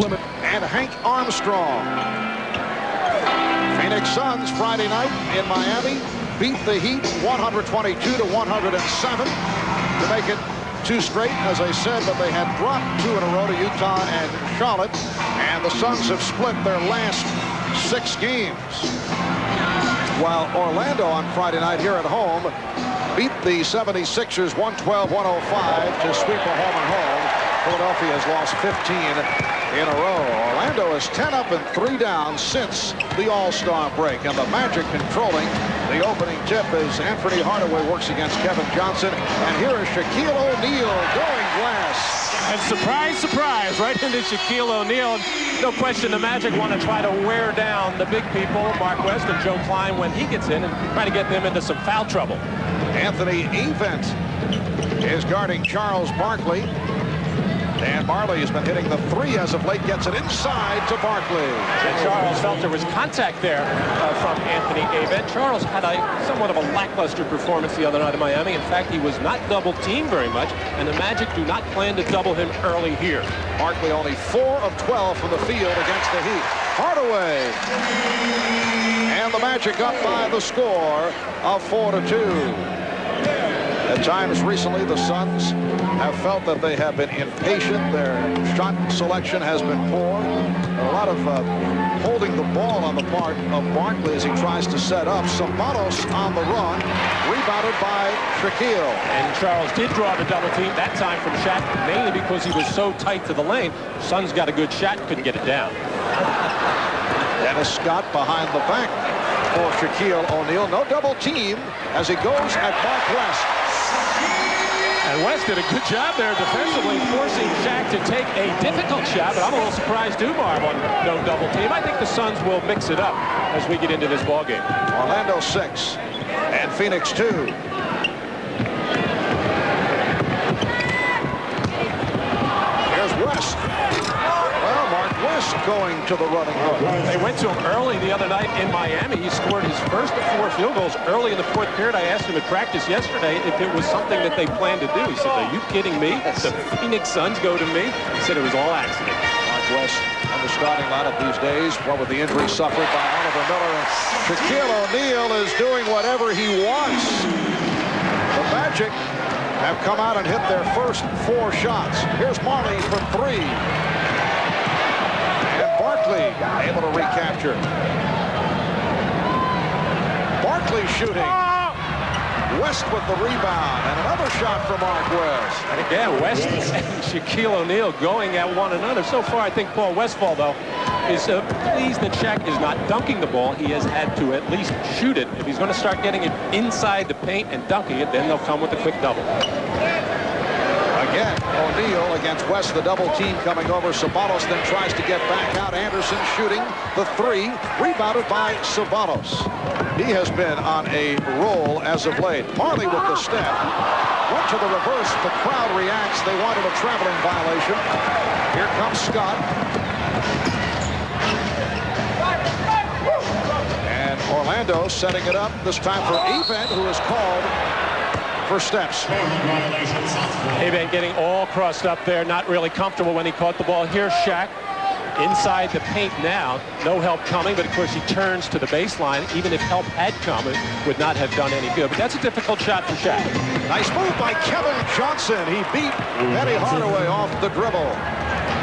And Hank Armstrong. Phoenix Suns Friday night in Miami beat the Heat 122-107 to make it 2 straight, as I said, but they had dropped 2 in a row to Utah and Charlotte, and the Suns have split their last 6 games. While Orlando on Friday night here at home beat the 76ers 112-105 to sweep a home and home. Philadelphia has lost 15 in a row. Orlando is 10 up and 3 down since the All-Star break, and the Magic controlling the opening tip as Anthony Hardaway works against Kevin Johnson, and here is Shaquille O'Neal going glass. And surprise, surprise, right into Shaquille O'Neal. No question the Magic want to try to wear down the big people, Mark West and Joe Klein, when he gets in and try to get them into some foul trouble. Anthony Avent is guarding Charles Barkley. Dan Marley has been hitting the 3 as of late, gets it inside to Barkley. And Charles felt there was contact there from Anthony Avent. Charles had somewhat of a lackluster performance the other night in Miami. In fact, he was not double-teamed very much, and the Magic do not plan to double him early here. Barkley only 4 of 12 from the field against the Heat. Hardaway. And the Magic up by the score of 4-2. At times recently, the Suns have felt that they have been impatient. Their shot selection has been poor. A lot of holding the ball on the part of Barkley as he tries to set up. Sabanos on the run, rebounded by Shaquille. And Charles did draw the double team that time from Shaq, mainly because he was so tight to the lane. Suns got a good shot, couldn't get it down. Dennis Scott behind the back for Shaquille O'Neal. No double team as he goes at Mark West. And West did a good job there defensively, forcing Shaq to take a difficult shot, but I'm a little surprised too, Barb, on no double team. I think the Suns will mix it up as we get into this ball game. Orlando 6 and Phoenix 2. Here's West. Well, Mark West going to the running hook. They went to him early the other night in Miami. He scored his first of 4 field goals early in the 4th period. I asked him at practice yesterday if it was something that they planned to do. He said, "Are you kidding me? The Phoenix Suns go to me?" He said it was all accident. Mark West on the starting lineup these days, what with the injury suffered by Oliver Miller. And Shaquille O'Neal is doing whatever he wants. The Magic have come out and hit their first 4 shots. Here's Marley for 3. Barkley able to recapture. Barkley shooting. West with the rebound, and another shot from Mark West. And again, West and Shaquille O'Neal going at one another. So far, I think Paul Westphal, though, is pleased that Shaq is not dunking the ball. He has had to at least shoot it. If he's going to start getting it inside the paint and dunking it, then they'll come with a quick double. Again, O'Neal against West, the double team coming over. Sabanos then tries to get back out. Anderson shooting the 3, rebounded by Sabanos. He has been on a roll as of late. Marley with the step. Went to the reverse. The crowd reacts. They wanted a traveling violation. Here comes Scott. And Orlando setting it up, this time for Avent, who is called for steps. Avent getting all crossed up there, not really comfortable when he caught the ball. Here's Shaq inside the paint now. No help coming, but of course he turns to the baseline. Even if help had come, it would not have done any good. But that's a difficult shot for Shaq. Nice move by Kevin Johnson. He beat Penny Hardaway off the dribble.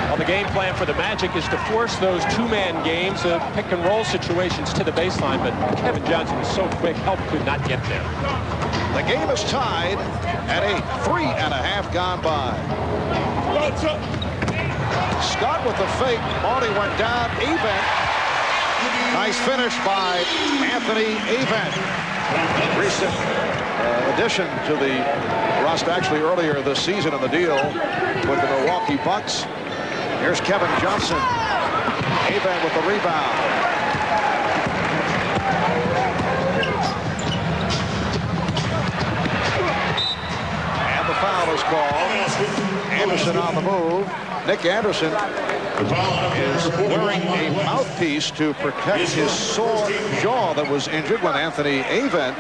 Well, the game plan for the Magic is to force those 2-man games, pick-and-roll situations to the baseline, but Kevin Johnson is so quick, help could not get there. The game is tied at 8. 3.5 gone by. Scott with the fake. Marty went down. Avent. Nice finish by Anthony Avent. Recent addition to the roster, actually earlier this season in the deal with the Milwaukee Bucks. Here's Kevin Johnson. Avent with the rebound. And the foul is called. Anderson on the move. Nick Anderson is wearing a mouthpiece to protect his sore jaw that was injured when Anthony Avent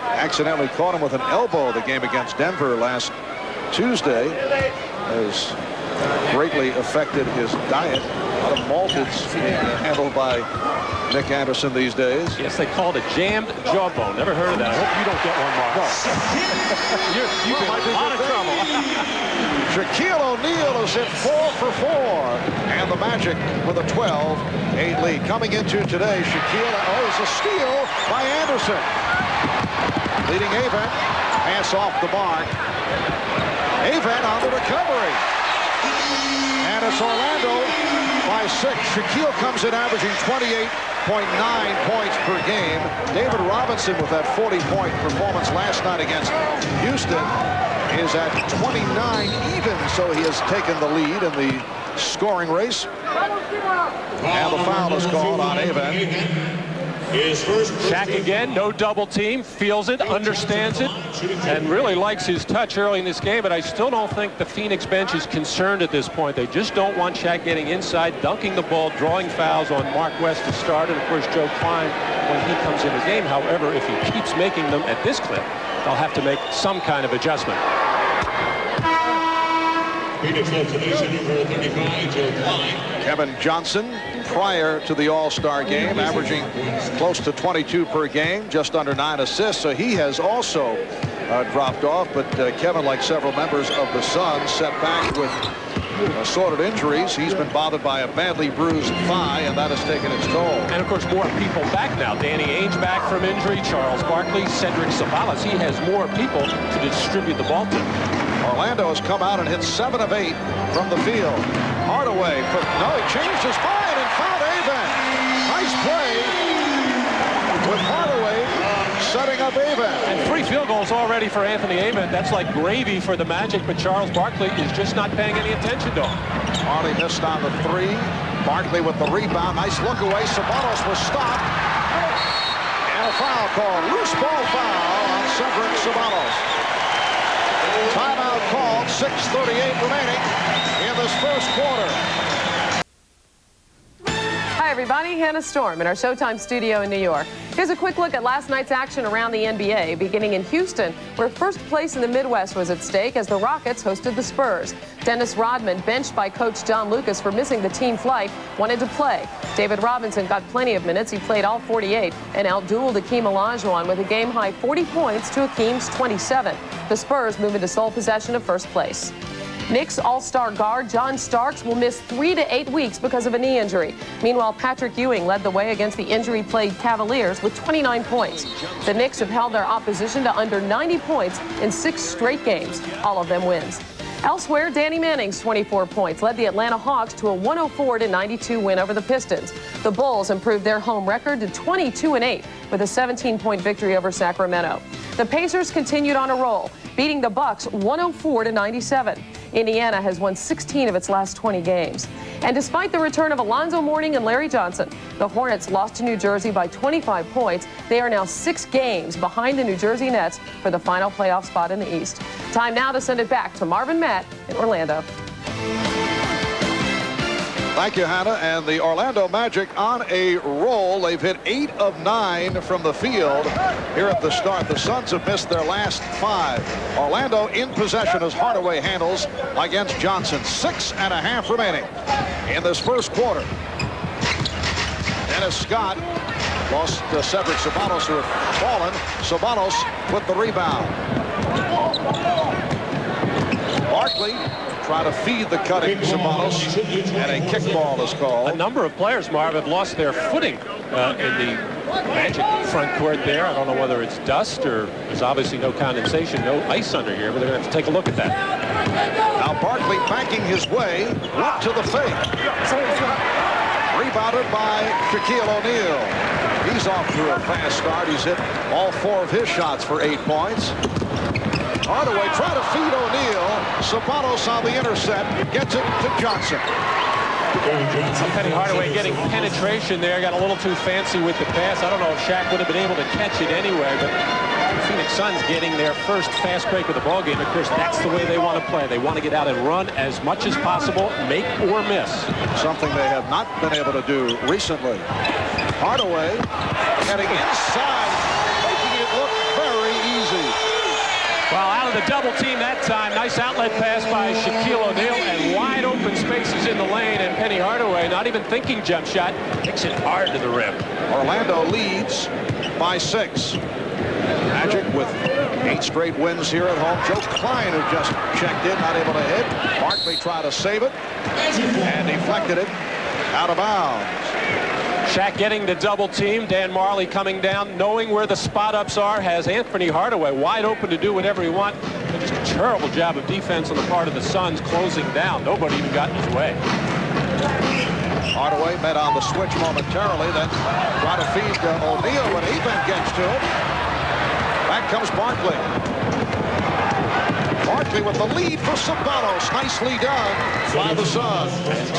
accidentally caught him with an elbow the game against Denver last Tuesday. Has greatly affected his diet. A lot of malteds being handled by Nick Anderson these days. Yes, they call it a jammed jawbone. Never heard of that. I hope you don't get one, Mark. No. You've been in a lot of trouble. Shaquille O'Neal is hit 4 for 4. And the Magic with a 12-8 lead. Coming into today, Shaquille, is a steal by Anderson. Leading Avent. Pass off the mark. Avent on the recovery. And it's Orlando by 6. Shaquille comes in averaging 28.9 points per game. David Robinson with that 40-point performance last night against Houston is at 29 even, so he has taken the lead in the scoring race. And the foul is called on Avent. Shaq again, no double team, feels it, understands it, and really likes his touch early in this game, but I still don't think the Phoenix bench is concerned at this point. They just don't want Shaq getting inside, dunking the ball, drawing fouls on Mark West to start, and of course Joe Klein when he comes in the game. However, if he keeps making them at this clip, they'll have to make some kind of adjustment. Phoenix observation number 35, Joe Klein. Kevin Johnson, prior to the All-Star game, averaging close to 22 per game, just under 9 assists. So he has also dropped off. But Kevin, like several members of the Suns, set back with assorted injuries. He's been bothered by a badly bruised thigh, and that has taken its toll. And of course, more people back now. Danny Ainge back from injury, Charles Barkley, Cedric Sabalas. He has more people to distribute the ball to. Orlando has come out and hit 7 of 8 from the field. Hardaway, no, he changed his mind and found Avent. Nice play with Hardaway setting up Avent. And 3 field goals already for Anthony Avent. That's like gravy for the Magic, but Charles Barkley is just not paying any attention to him. Harley missed on the 3. Barkley with the rebound. Nice look away. Sabanos was stopped. And a foul called. Loose ball foul on Cedric Sabanos. Timeout called, 6:38 remaining in this first quarter. Hi, everybody. Hannah Storm in our Showtime studio in New York. Here's a quick look at last night's action around the NBA, beginning in Houston, where first place in the Midwest was at stake as the Rockets hosted the Spurs. Dennis Rodman, benched by coach John Lucas for missing the team flight, wanted to play. David Robinson got plenty of minutes. He played all 48 and outdueled Akeem Olajuwon with a game-high 40 points to Akeem's 27. The Spurs move into sole possession of first place. Knicks All-Star guard John Starks will miss 3 to 8 weeks because of a knee injury. Meanwhile, Patrick Ewing led the way against the injury-plagued Cavaliers with 29 points. The Knicks have held their opposition to under 90 points in 6 straight games, all of them wins. Elsewhere, Danny Manning's 24 points led the Atlanta Hawks to a 104-92 win over the Pistons. The Bulls improved their home record to 22-8 with a 17-point victory over Sacramento. The Pacers continued on a roll, beating the Bucks 104-97. Indiana has won 16 of its last 20 games. And despite the return of Alonzo Mourning and Larry Johnson, the Hornets lost to New Jersey by 25 points. They are now 6 games behind the New Jersey Nets for the final playoff spot in the East. Time now to send it back to Marvin Matt in Orlando. Thank you, Hannah. And the Orlando Magic on a roll. They've hit 8 of 9 from the field here at the start. The Suns have missed their last 5. Orlando in possession as Hardaway handles against Johnson. 6.5 remaining in this first quarter. Dennis Scott lost to Cedric Sabanos, who had fallen. Sabanos with the rebound. Barkley try to feed the cutting Sabanos, and a kickball is called. A number of players, Marv, have lost their footing in the Magic front court there. I don't know whether it's dust or there's obviously no condensation, no ice under here, but they're going to have to take a look at that. Now Barkley banking his way up to the fake. Rebounded by Shaquille O'Neal. He's off to a fast start. He's hit all 4 of his shots for 8 points. Hardaway trying to feed O'Neal. Sabanos on the intercept. Gets it to Johnson. Penny Hardaway getting penetration there. Got a little too fancy with the pass. I don't know if Shaq would have been able to catch it anyway, but the Phoenix Suns getting their first fast break of the ball game. Of course, that's the way they want to play. They want to get out and run as much as possible, make or miss. Something they have not been able to do recently. Hardaway getting inside, making it look very easy. Well, out of the double team that time. Nice outlet pass by Shaquille O'Neal, and wide open spaces in the lane, and Penny Hardaway, not even thinking jump shot, takes it hard to the rim. Orlando leads by 6. Magic with 8 straight wins here at home. Joe Klein, who just checked in, not able to hit. Barkley tried to save it and deflected it out of bounds. Shaq getting the double team. Dan Marley coming down, knowing where the spot ups are, has Anthony Hardaway wide open to do whatever he wants. Just a terrible job of defense on the part of the Suns closing down. Nobody even got in his way. Hardaway met on the switch momentarily, then try to feed O'Neal when Eben gets to it. Back comes Barkley. Barkley with the lead for Sabanos. Nicely done by the Suns.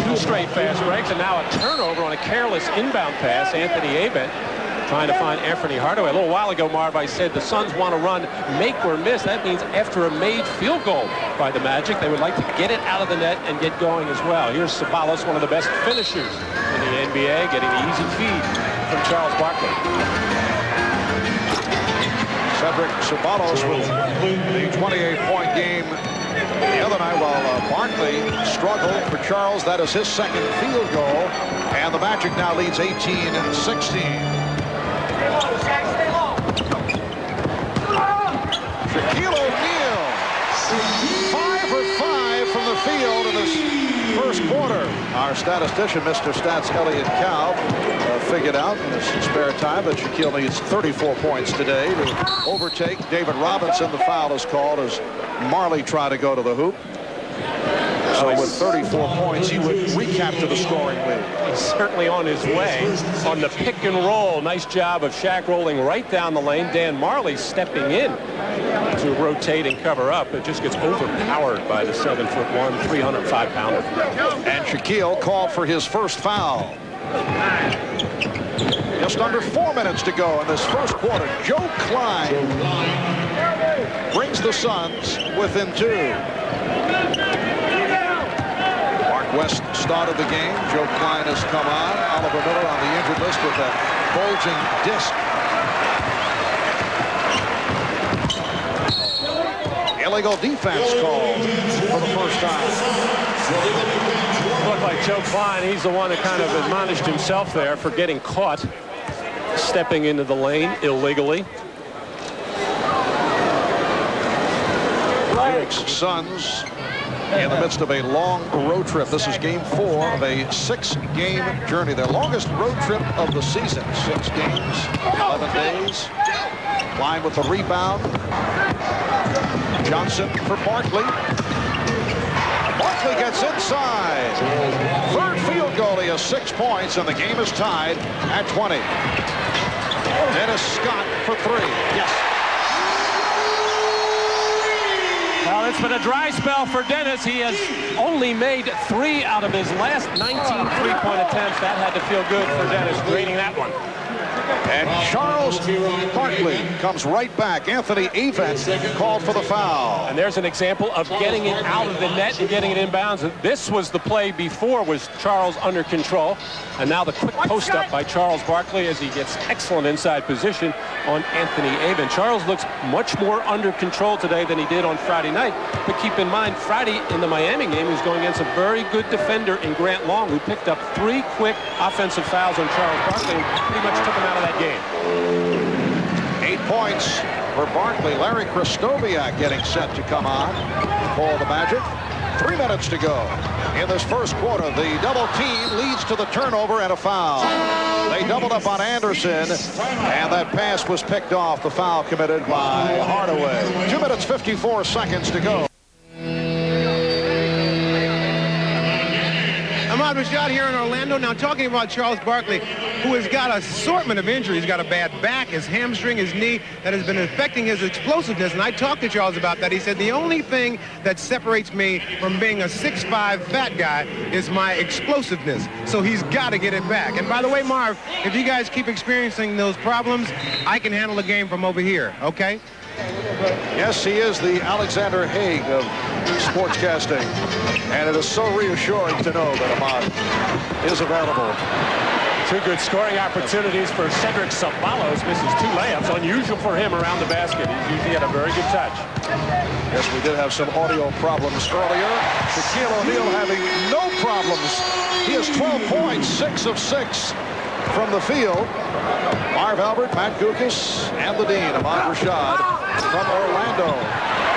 2 straight fast breaks, and now a turnover on a careless inbound pass. Anthony Eben trying to find Anthony Hardaway. A little while ago, Marv, I said the Suns want to run make or miss. That means after a made field goal by the Magic, they would like to get it out of the net and get going as well. Here's Sabanos, one of the best finishers in the NBA, getting the easy feed from Charles Barkley. Cedric Sabanos with the 28-point game the other night, while Barkley struggled for Charles. That is his second field goal, and the Magic now leads 18-16. Shaquille O'Neal, 5 for 5 from the field in this first quarter. Our statistician, Mr. Stats Elliott Cow, figured out in his spare time that Shaquille needs 34 points today to overtake David Robinson. The foul is called as Marley tried to go to the hoop. So with 34 points, he would recapture the scoring lead. He's certainly on his way on the pick and roll. Nice job of Shaq rolling right down the lane. Dan Marley stepping in to rotate and cover up. It just gets overpowered by the 7'1", 305-pounder. And Shaquille called for his first foul. Just under 4 minutes to go in this first quarter. Joe Klein brings the Suns within 2. Mark West started the game. Joe Klein has come on. Oliver Miller on the injured list with a bulging disc. Illegal defense called for the first time. Looked like Joe Klein, he's the one that kind of admonished himself there for getting caught stepping into the lane illegally. Phoenix Suns in the midst of a long road trip. This is game 4 of a 6-game journey. Their longest road trip of the season. 6 games, 11 days. Klein with the rebound. Johnson for Barkley. Barkley gets inside. Third field goal. He has 6 points, and the game is tied at 20. Dennis Scott for 3. Yes. Well, it's been a dry spell for Dennis. He has only made 3 out of his last 19 three-point attempts. That had to feel good for Dennis, draining that one. And Charles Barkley comes right back. Anthony Eben called for the foul. And there's an example of getting it out of the net and getting it inbounds. This was the play before, was Charles under control. And now the quick post up by Charles Barkley as he gets excellent inside position on Anthony Eben. Charles looks much more under control today than he did on Friday night. But keep in mind, Friday in the Miami game, he was going against a very good defender in Grant Long, who picked up 3 quick offensive fouls on Charles Barkley and pretty much took him out of that game. 8 points for Barkley. Larry Krystkowiak getting set to come on for the Magic. 3 minutes to go in this first quarter. The double team leads to the turnover and a foul. They doubled up on Anderson, and that pass was picked off. The foul committed by Hardaway. 2 minutes, 54 seconds to go. Ahmad Rashad here in Orlando. Now talking about Charles Barkley, who has got an assortment of injuries. He's got a bad back, his hamstring, his knee, that has been affecting his explosiveness. And I talked to Charles about that. He said, the only thing that separates me from being a 6'5" fat guy is my explosiveness. So he's got to get it back. And by the way, Marv, if you guys keep experiencing those problems, I can handle the game from over here, okay? Yes, he is the Alexander Haig of sportscasting, and it is so reassuring to know that Ahmad is available. Two good scoring opportunities for Cedric Ceballos. Misses 2 layups. Unusual for him around the basket. He's usually got a very good touch. Yes, we did have some audio problems earlier. Shaquille O'Neal having no problems. He has 12 points, 6 of 6 from the field. Marv Albert, Matt Gukas, and the Dean, Ahmad Rashad from Orlando.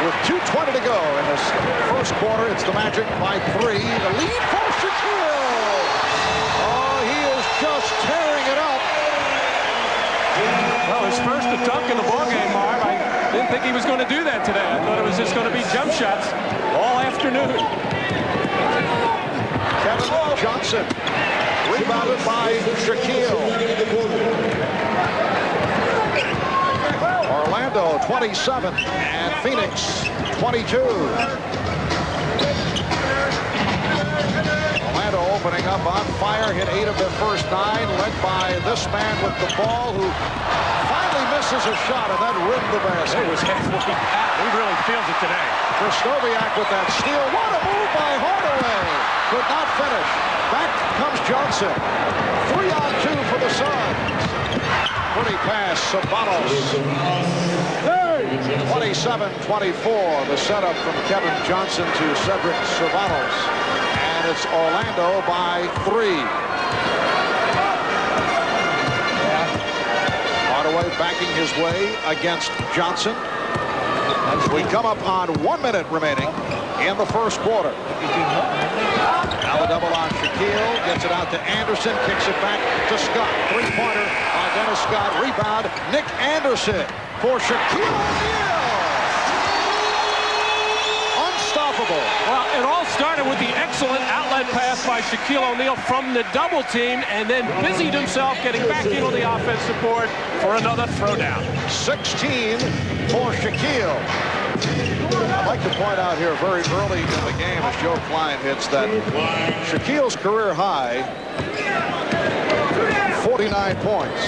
With 2:20 to go in this first quarter, it's the Magic by 3. The lead for Shaquille. Oh, he is just tearing it up. Well, his first dunk in the ballgame, Marv. I didn't think he was going to do that today. I thought it was just going to be jump shots all afternoon. Kevin Johnson, rebounded by Shaquille. Orlando 27 and Phoenix 22. Orlando opening up on fire, hit 8 of their first 9, led by this man with the ball who finally misses a shot and then rimmed the basket. It was halfway out. He really feels it today. Krzysztofiak with that steal. What a move by Hardaway. Could not finish. Back comes Johnson. 3-on-2 for the Suns. Pretty pass, Ceballos. 27-24, the setup from Kevin Johnson to Cedric Ceballos. And it's Orlando by 3. Hardaway backing his way against Johnson. We come up on 1 minute remaining in the first quarter. Now the double on Shaquille, gets it out to Anderson, kicks it back to Scott. 3-pointer by Dennis Scott. Rebound, Nick Anderson for Shaquille O'Neal. Unstoppable. Well, it all started with the excellent outlet pass by Shaquille O'Neal from the double team, and then busied himself getting back into the offensive board for another throwdown. 16 for Shaquille. I'd like to point out here very early in the game as Joe Klein hits that Shaquille's career high, 49 points.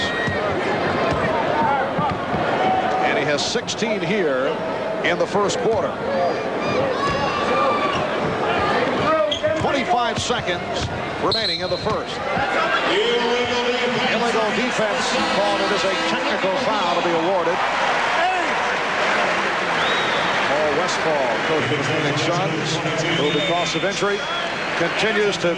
And he has 16 here in the first quarter. 25 seconds remaining in the first. Illegal defense called. It is a technical foul to be awarded. Paul Westphal, coach of the Phoenix Suns, who because of injury continues to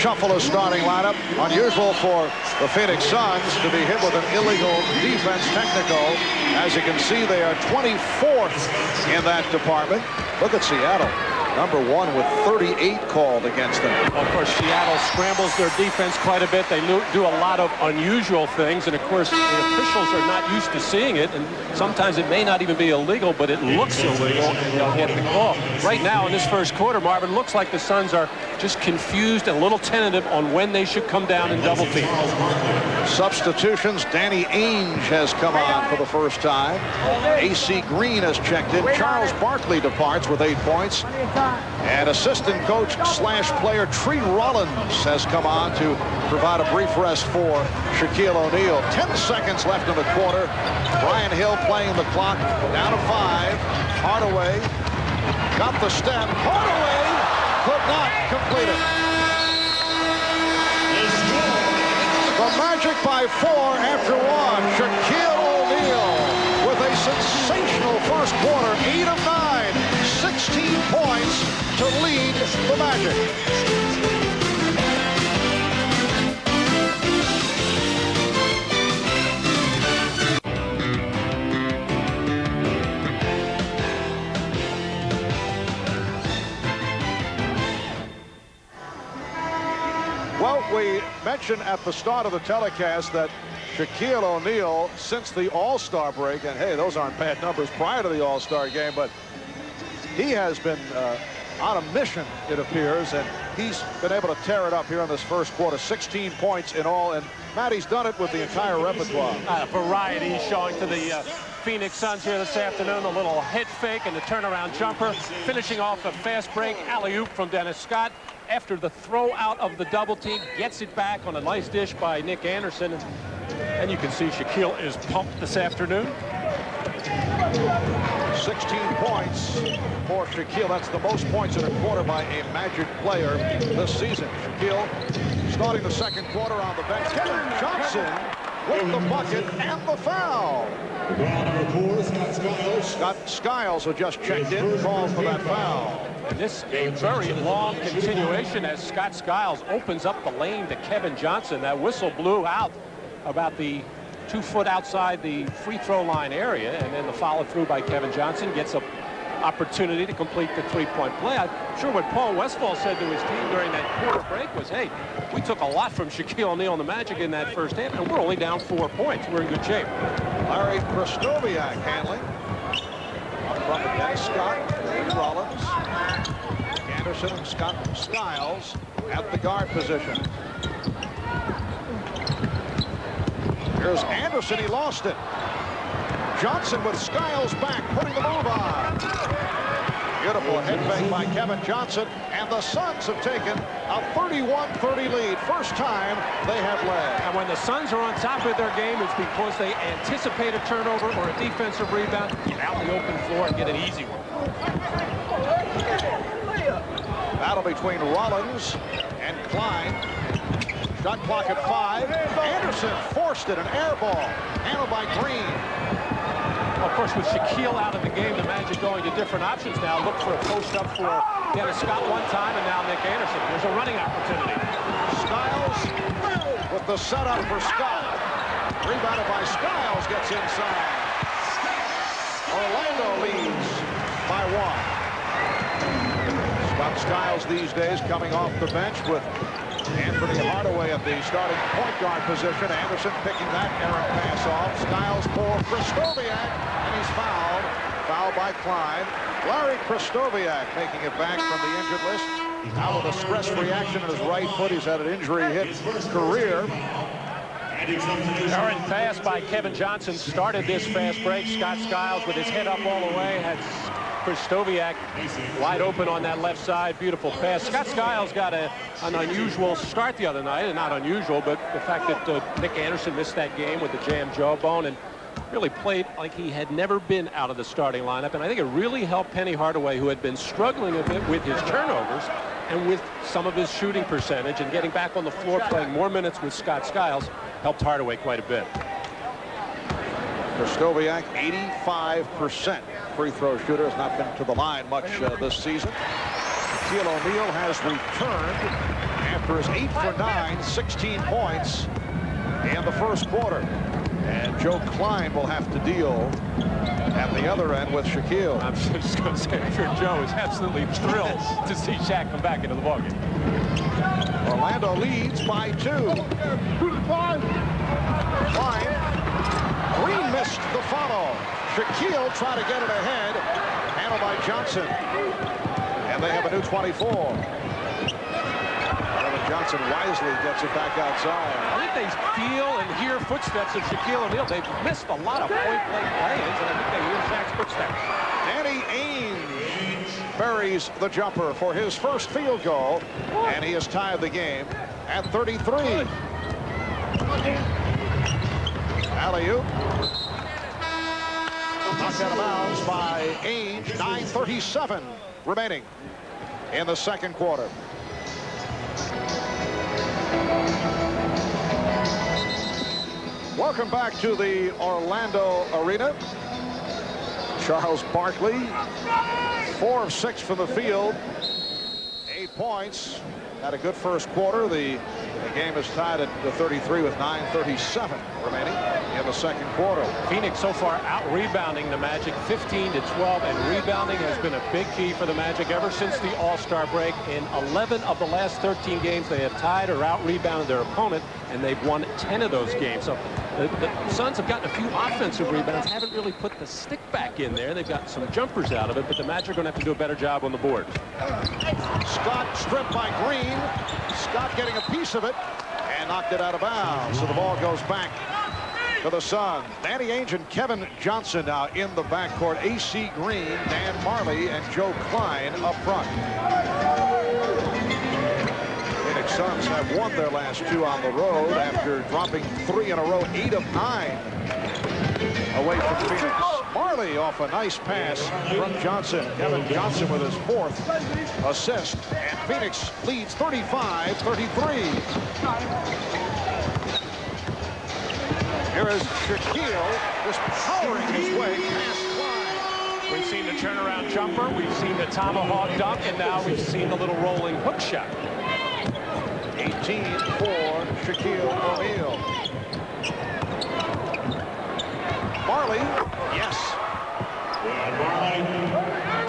shuffle his starting lineup. Unusual for the Phoenix Suns to be hit with an illegal defense technical. As you can see, they are 24th in that department. Look at Seattle, number 1 with 38 called against them. Well, of course, Seattle scrambles their defense quite a bit. They do a lot of unusual things, and of course, the officials are not used to seeing it, and sometimes it may not even be illegal, but it looks illegal, and they'll get the call. Right now, in this first quarter, Marvin, looks like the Suns are just confused and a little tentative on when they should come down and double team. Substitutions. Danny Ainge has come on for the first time. A.C. Green has checked in. Charles Barkley departs with 8 points. And assistant coach / player Tree Rollins has come on to provide a brief rest for Shaquille O'Neal. 10 seconds left in the quarter. Brian Hill playing the clock. Down to 5. Hardaway got the step. Hardaway could not complete it. The Magic by 4 after 1. Shaquille O'Neal with a sensational first quarter. 8 of 9. 16 points to lead the Magic. Well, we mentioned at the start of the telecast that Shaquille O'Neal, since the All-Star break, and hey, those aren't bad numbers prior to the All-Star game, but he has been on a mission, it appears, and he's been able to tear it up here in this first quarter. 16 points in all, and Matt, he's done it with the entire repertoire. Variety he's showing to the Phoenix Suns here this afternoon. A little head fake and the turnaround jumper, finishing off a fast break alley-oop from Dennis Scott. After the throw out of the double team, gets it back on a nice dish by Nick Anderson. And you can see Shaquille is pumped this afternoon. 16 points for Shaquille. That's the most points in a quarter by a Magic player this season. Shaquille Starting the second quarter on the bench, Kevin Johnson with the bucket and the foul. Scott Skiles, who just checked in, called for that foul. And this a very long continuation as Scott Skiles opens up the lane to Kevin Johnson. That whistle blew out about the 2 foot outside the free throw line area, and then the follow through by Kevin Johnson gets an opportunity to complete the three-point play. I'm sure what Paul Westphal said to his team during that quarter break was, hey, we took a lot from Shaquille O'Neal and the Magic in that first half, and we're only down 4 points. We're in good shape. Larry Kristoviak handling. From against Scott, Rollins, Anderson, and Scott Skiles at the guard position. Here's Anderson, he lost it. Johnson with Skiles back, putting the move on. Beautiful head fake by Kevin Johnson, and the Suns have taken a 31-30 lead. First time they have led. And when the Suns are on top of their game, it's because they anticipate a turnover or a defensive rebound, get out the open floor and get an easy one. Battle between Rollins and Klein. Shot clock at 5. Anderson forced it, an air ball, handled by Green. Of course, with Shaquille out of the game, the Magic going to different options now. Look for a post-up for Dennis Scott one time, and now Nick Anderson. There's a running opportunity. Skiles with the setup for Scott. Rebounded by Skiles, gets inside. Orlando leads by 1. Scott Skiles these days coming off the bench with Anthony Hardaway at the starting point guard position. Anderson picking that errant pass off. Skiles for Kristoviak, and he's fouled. Foul by Klein. Larry Kristoviak making it back from the injured list. Out with a stress reaction in his right foot. He's had an injury hit career. Errant pass by Kevin Johnson started this fast break. Scott Skiles with his head up all the way had Kristoviak wide open on that left side. Beautiful pass. Scott Skiles got an unusual start the other night, and not unusual, but the fact that Nick Anderson missed that game with the jammed jawbone and really played like he had never been out of the starting lineup. And I think it really helped Penny Hardaway, who had been struggling a bit with his turnovers and with some of his shooting percentage, and getting back on the floor playing more minutes with Scott Skiles helped Hardaway quite a bit. Kristoviak, 85% free throw shooter, has not been to the line much this season. Shaquille O'Neal has returned after his 8 for 9, 16 points in the first quarter. And Joe Klein will have to deal at the other end with Shaquille. I'm just going to say, I'm sure Joe is absolutely thrilled to see Shaq come back into the ballgame. Orlando leads by 2. Klein. Green missed the follow. Shaquille tried to get it ahead. Handled by Johnson. And they have a new 24. Johnson wisely gets it back outside. I think they feel and hear footsteps of Shaquille O'Neal. They've missed a lot of point-blank play-ins, and I think they hear Shaq's footsteps. Danny Ainge buries the jumper for his first field goal, and he has tied the game at 33. Alley-oop. Knocked out of bounds by Ainge. 9:37 remaining in the second quarter. Welcome back to the Orlando Arena. Charles Barkley, 4 of 6 from the field, 8 points. Had a good first quarter. The game is tied at the 33 with 9:37 remaining in the second quarter. Phoenix so far out-rebounding the Magic 15-12, and rebounding has been a big key for the Magic ever since the All-Star break. In 11 of the last 13 games, they have tied or out-rebounded their opponent, and they've won 10 of those games. So the Suns have gotten a few offensive rebounds, haven't really put the stick back in there. They've got some jumpers out of it, but the Magic are going to have to do a better job on the board. Scott stripped by Green. Scott getting a piece of it and knocked it out of bounds. So the ball goes back to the Suns. Danny Ainge and Kevin Johnson now in the backcourt. A.C. Green, Dan Marley, and Joe Klein up front. Phoenix Suns have won their last 2 on the road after dropping 3 in a row, 8 of 9 away from Phoenix. Barkley off a nice pass from Johnson. Kevin Johnson with his 4th assist. And Phoenix leads 35-33. Here is Shaquille just powering his way past Klein. We've seen the turnaround jumper, we've seen the tomahawk dunk, and now we've seen the little rolling hook shot. 18 for Shaquille O'Neal. Barkley, yes.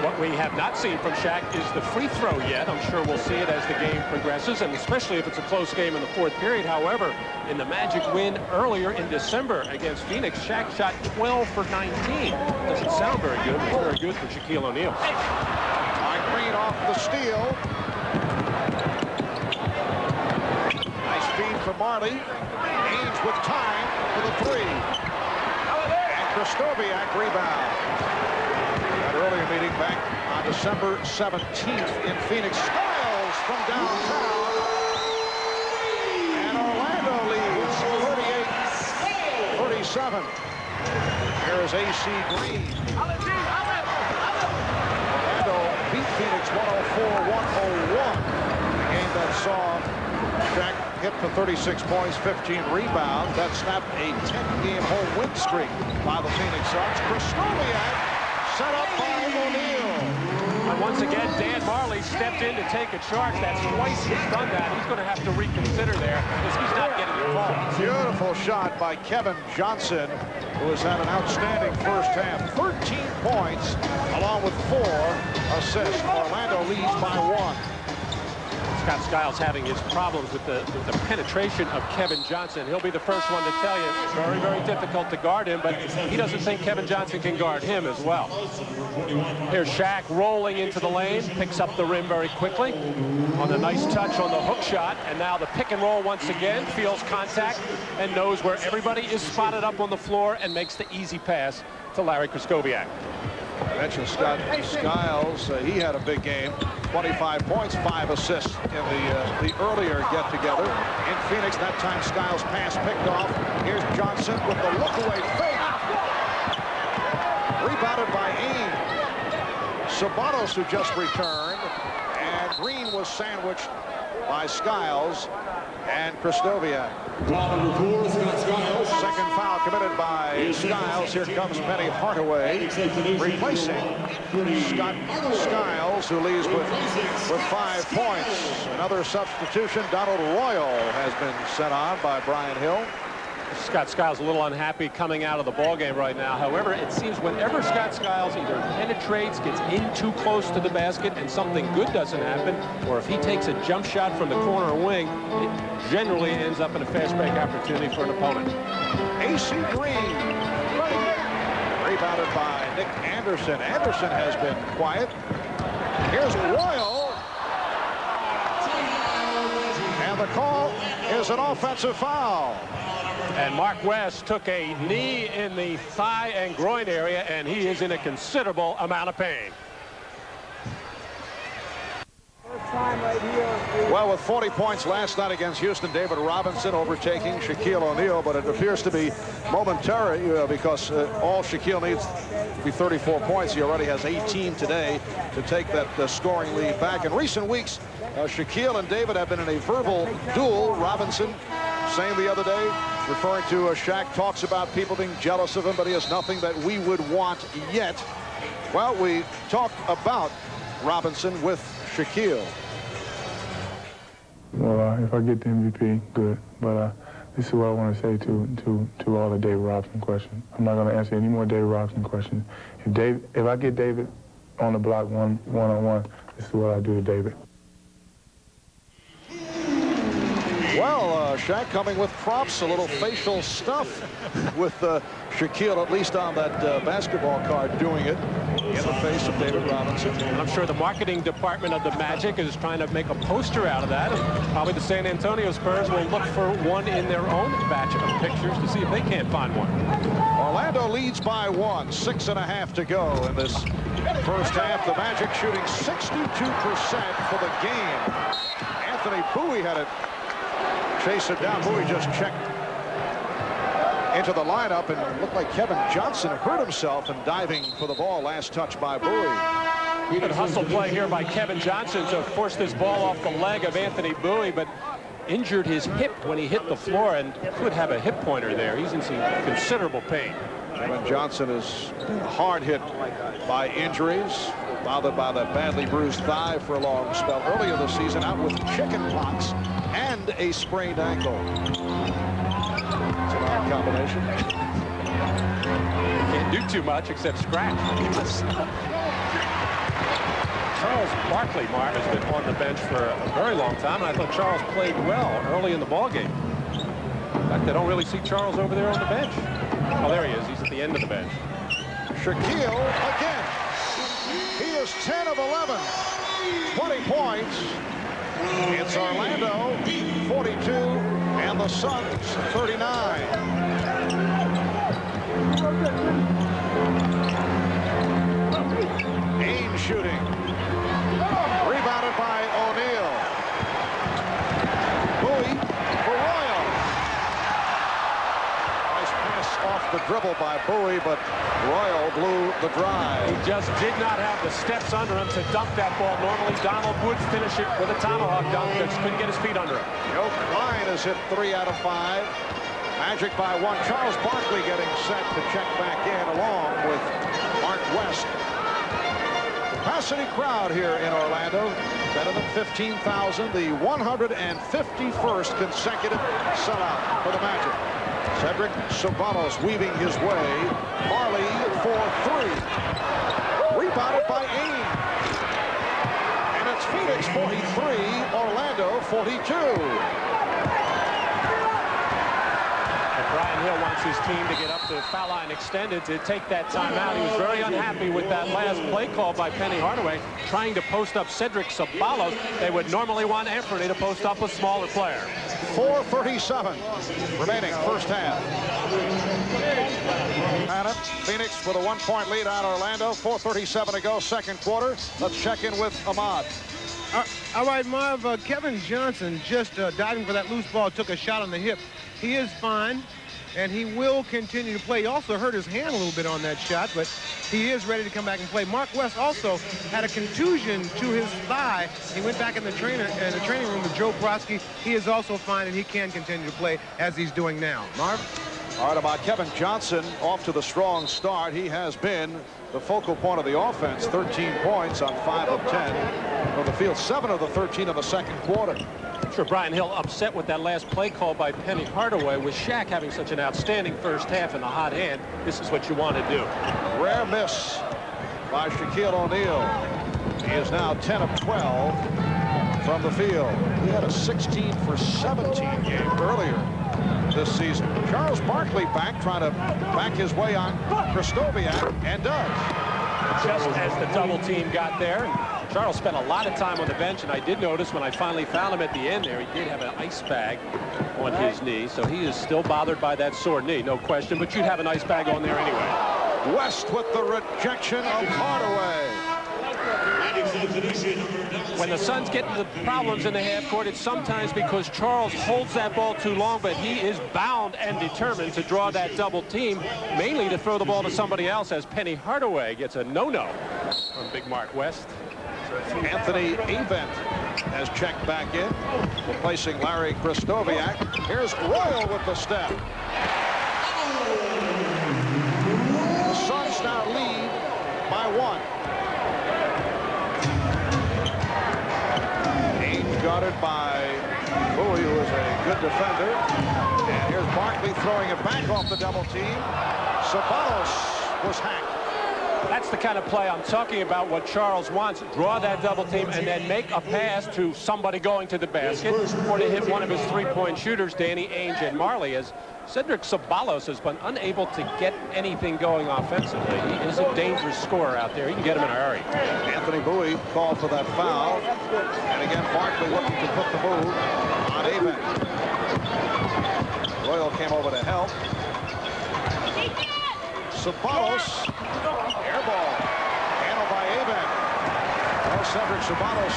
What we have not seen from Shaq is the free throw yet. I'm sure we'll see it as the game progresses, and especially if it's a close game in the 4th period. However, in the Magic win earlier in December against Phoenix, Shaq shot 12 for 19. Doesn't sound very good, but it's very good for Shaquille O'Neal. Mike Green off the steal. Nice feed for Barkley. Haynes with time for the 3. Krzysztofiak rebound. That earlier meeting back on December 17th in Phoenix. Skiles from downtown. And Orlando leads 38-37. Here is A.C. Green. Orlando beat Phoenix 104-101. A game that saw Shaq hit for 36 points, 15 rebounds. That snapped a 10-game home win streak by the Phoenix Suns. Krzysztofiak set up by O'Neal. And once again, Dan Marley stepped in to take a charge. That's twice he's done that. He's going to have to reconsider there because he's not getting involved. Beautiful shot by Kevin Johnson, who has had an outstanding first half. 13 points along with 4 assists. Orlando leads by 1. Scott Skiles having his problems with the penetration of Kevin Johnson. He'll be the first one to tell you it's very, very difficult to guard him, but he doesn't think Kevin Johnson can guard him as well. Here's Shaq rolling into the lane, picks up the rim very quickly on the nice touch on the hook shot, and now the pick and roll once again, feels contact and knows where everybody is spotted up on the floor and makes the easy pass to Larry Krzysztofiak. I mentioned Scott Skiles. He had a big game. 25 points, 5 assists in the earlier get-together. In Phoenix, that time Skiles' pass picked off. Here's Johnson with the look-away fake. Rebounded by Ames. Sabatos, who just returned. And Green was sandwiched by Skiles and Krzysztofiak. Second foul committed by Skiles. Here comes Penny Hardaway replacing Scott Skiles, who leaves with 5 points. Another substitution. Donald Royal has been sent on by Brian Hill. Scott Skiles a little unhappy coming out of the ball game right now. However, it seems whenever Scott Skiles either penetrates, gets in too close to the basket, and something good doesn't happen, or if he takes a jump shot from the corner wing, it generally ends up in a fast break opportunity for an opponent. A.C. Green. Rebounded by Nick Anderson. Anderson has been quiet. Here's Royal. And the call is an offensive foul. And Mark West took a knee in the thigh and groin area, and he is in a considerable amount of pain. Well, with 40 points last night against Houston, David Robinson overtaking Shaquille O'Neal, but it appears to be momentary because all Shaquille needs to be 34 points. He already has 18 today to take that scoring lead back. In recent weeks, Shaquille and David have been in a verbal duel. Robinson saying the other day, referring to Shaq, talks about people being jealous of him, but he has nothing that we would want yet. Well, we talked about Robinson with Shaquille. Well, if I get the MVP, good. But this is what I want to say to all the David Robinson questions. I'm not going to answer any more David Robinson questions. If I get David on the block one-on-one, this is what I do to David. Well, Shaq coming with props, a little facial stuff with Shaquille, at least on that basketball card, doing it in the face of David Robinson. And I'm sure the marketing department of the Magic is trying to make a poster out of that. And probably the San Antonio Spurs will look for one in their own batch of pictures to see if they can't find one. Orlando leads by 1, 6.5 to go in this first half. The Magic shooting 62% for the game. Anthony Bowie had it. Chase it down. Bowie just checked into the lineup, and it looked like Kevin Johnson hurt himself in diving for the ball. Last touch by Bowie. Good hustle play here by Kevin Johnson to force this ball off the leg of Anthony Bowie, but injured his hip when he hit the floor and could have a hip pointer there. He's in some considerable pain. Kevin Johnson is hard hit by injuries, bothered by that badly bruised thigh for a long spell earlier this season, out with chicken pox and a sprained ankle. It's an odd combination. Can't do too much except scratch. Charles Barkley, Marv, has been on the bench for a very long time, and I thought Charles played well early in the ballgame. In fact, I don't really see Charles over there on the bench. Oh, there he is. He's at the end of the bench. Shaquille again. He is 10 of 11. 20 points. It's Orlando 42 and the Suns 39. Ainge shooting. Rebounded by O'Neal. Bowie for Royal. Nice pass off the dribble by Bowie, but Royal blew the drive. He just did not have the steps under him to dunk that ball. Normally, Donald would finish it with a tomahawk dunk, but just couldn't get his feet under him. Joe Klein has hit 3 out of 5. Magic by 1. Charles Barkley getting set to check back in along with Mark West. Capacity crowd here in Orlando, better than 15,000, the 151st consecutive sellout for the Magic. Cedric Ceballos weaving his way. Marley for 3. Rebounded by Ainge. And it's Phoenix 43, Orlando 42. Brian Hill wants his team to get up to the foul line extended to take that timeout. He was very unhappy with that last play call by Penny Hardaway, trying to post up Cedric Ceballos. They would normally want Anthony to post up a smaller player. 4:37 remaining first half. Phoenix with a 1-point lead on Orlando. 4:37 to go, second quarter. Let's check in with Ahmad. All right, Marv, Kevin Johnson just diving for that loose ball, took a shot on the hip. He is fine, and he will continue to play. He also hurt his hand a little bit on that shot, but he is ready to come back and play. Mark West also had a contusion to his thigh. He went back in the training room with Joe Prosky. He is also fine, and he can continue to play as he's doing now. Marv? All right, about Kevin Johnson, off to the strong start. He has been the focal point of the offense. 13 points on 5 of 10 from the field. 7 of the 13 in the second quarter. I'm sure Brian Hill upset with that last play call by Penny Hardaway. With Shaq having such an outstanding first half in the hot hand, this is what you want to do. Rare miss by Shaquille O'Neal. He is now 10 of 12 from the field. He had a 16 for 17 game earlier this season. Charles Barkley back, trying to back his way on Kristoviak, and does. Just as the double team got there, and Charles spent a lot of time on the bench, and I did notice when I finally found him at the end there, he did have an ice bag on his knee, so he is still bothered by that sore knee, no question, but you'd have an ice bag on there anyway. West with the rejection of Hardaway. When the Suns get into the problems in the half court, it's sometimes because Charles holds that ball too long, but he is bound and determined to draw that double team, mainly to throw the ball to somebody else, as Penny Hardaway gets a no-no from Big Mark West. Anthony Avent has checked back in, replacing Larry Kristoviak. Here's Royal with the step. The Suns now lead by 1. Ainge guarded by Bowie, who is a good defender. And here's Barkley throwing it back off the double team. Ceballos was hacked. That's the kind of play I'm talking about, what Charles wants. Draw that double team and then make a pass to somebody going to the basket or to hit one of his three-point shooters, Danny Ainge and Marley, as Cedric Ceballos has been unable to get anything going offensively. He is a dangerous scorer out there. He can get him in a hurry. Anthony Bowie called for that foul. And again, Barkley looking to put the move on Avent. Royal came over to help. Ceballos, air ball, handled by Avent. Well, Cedric Ceballos,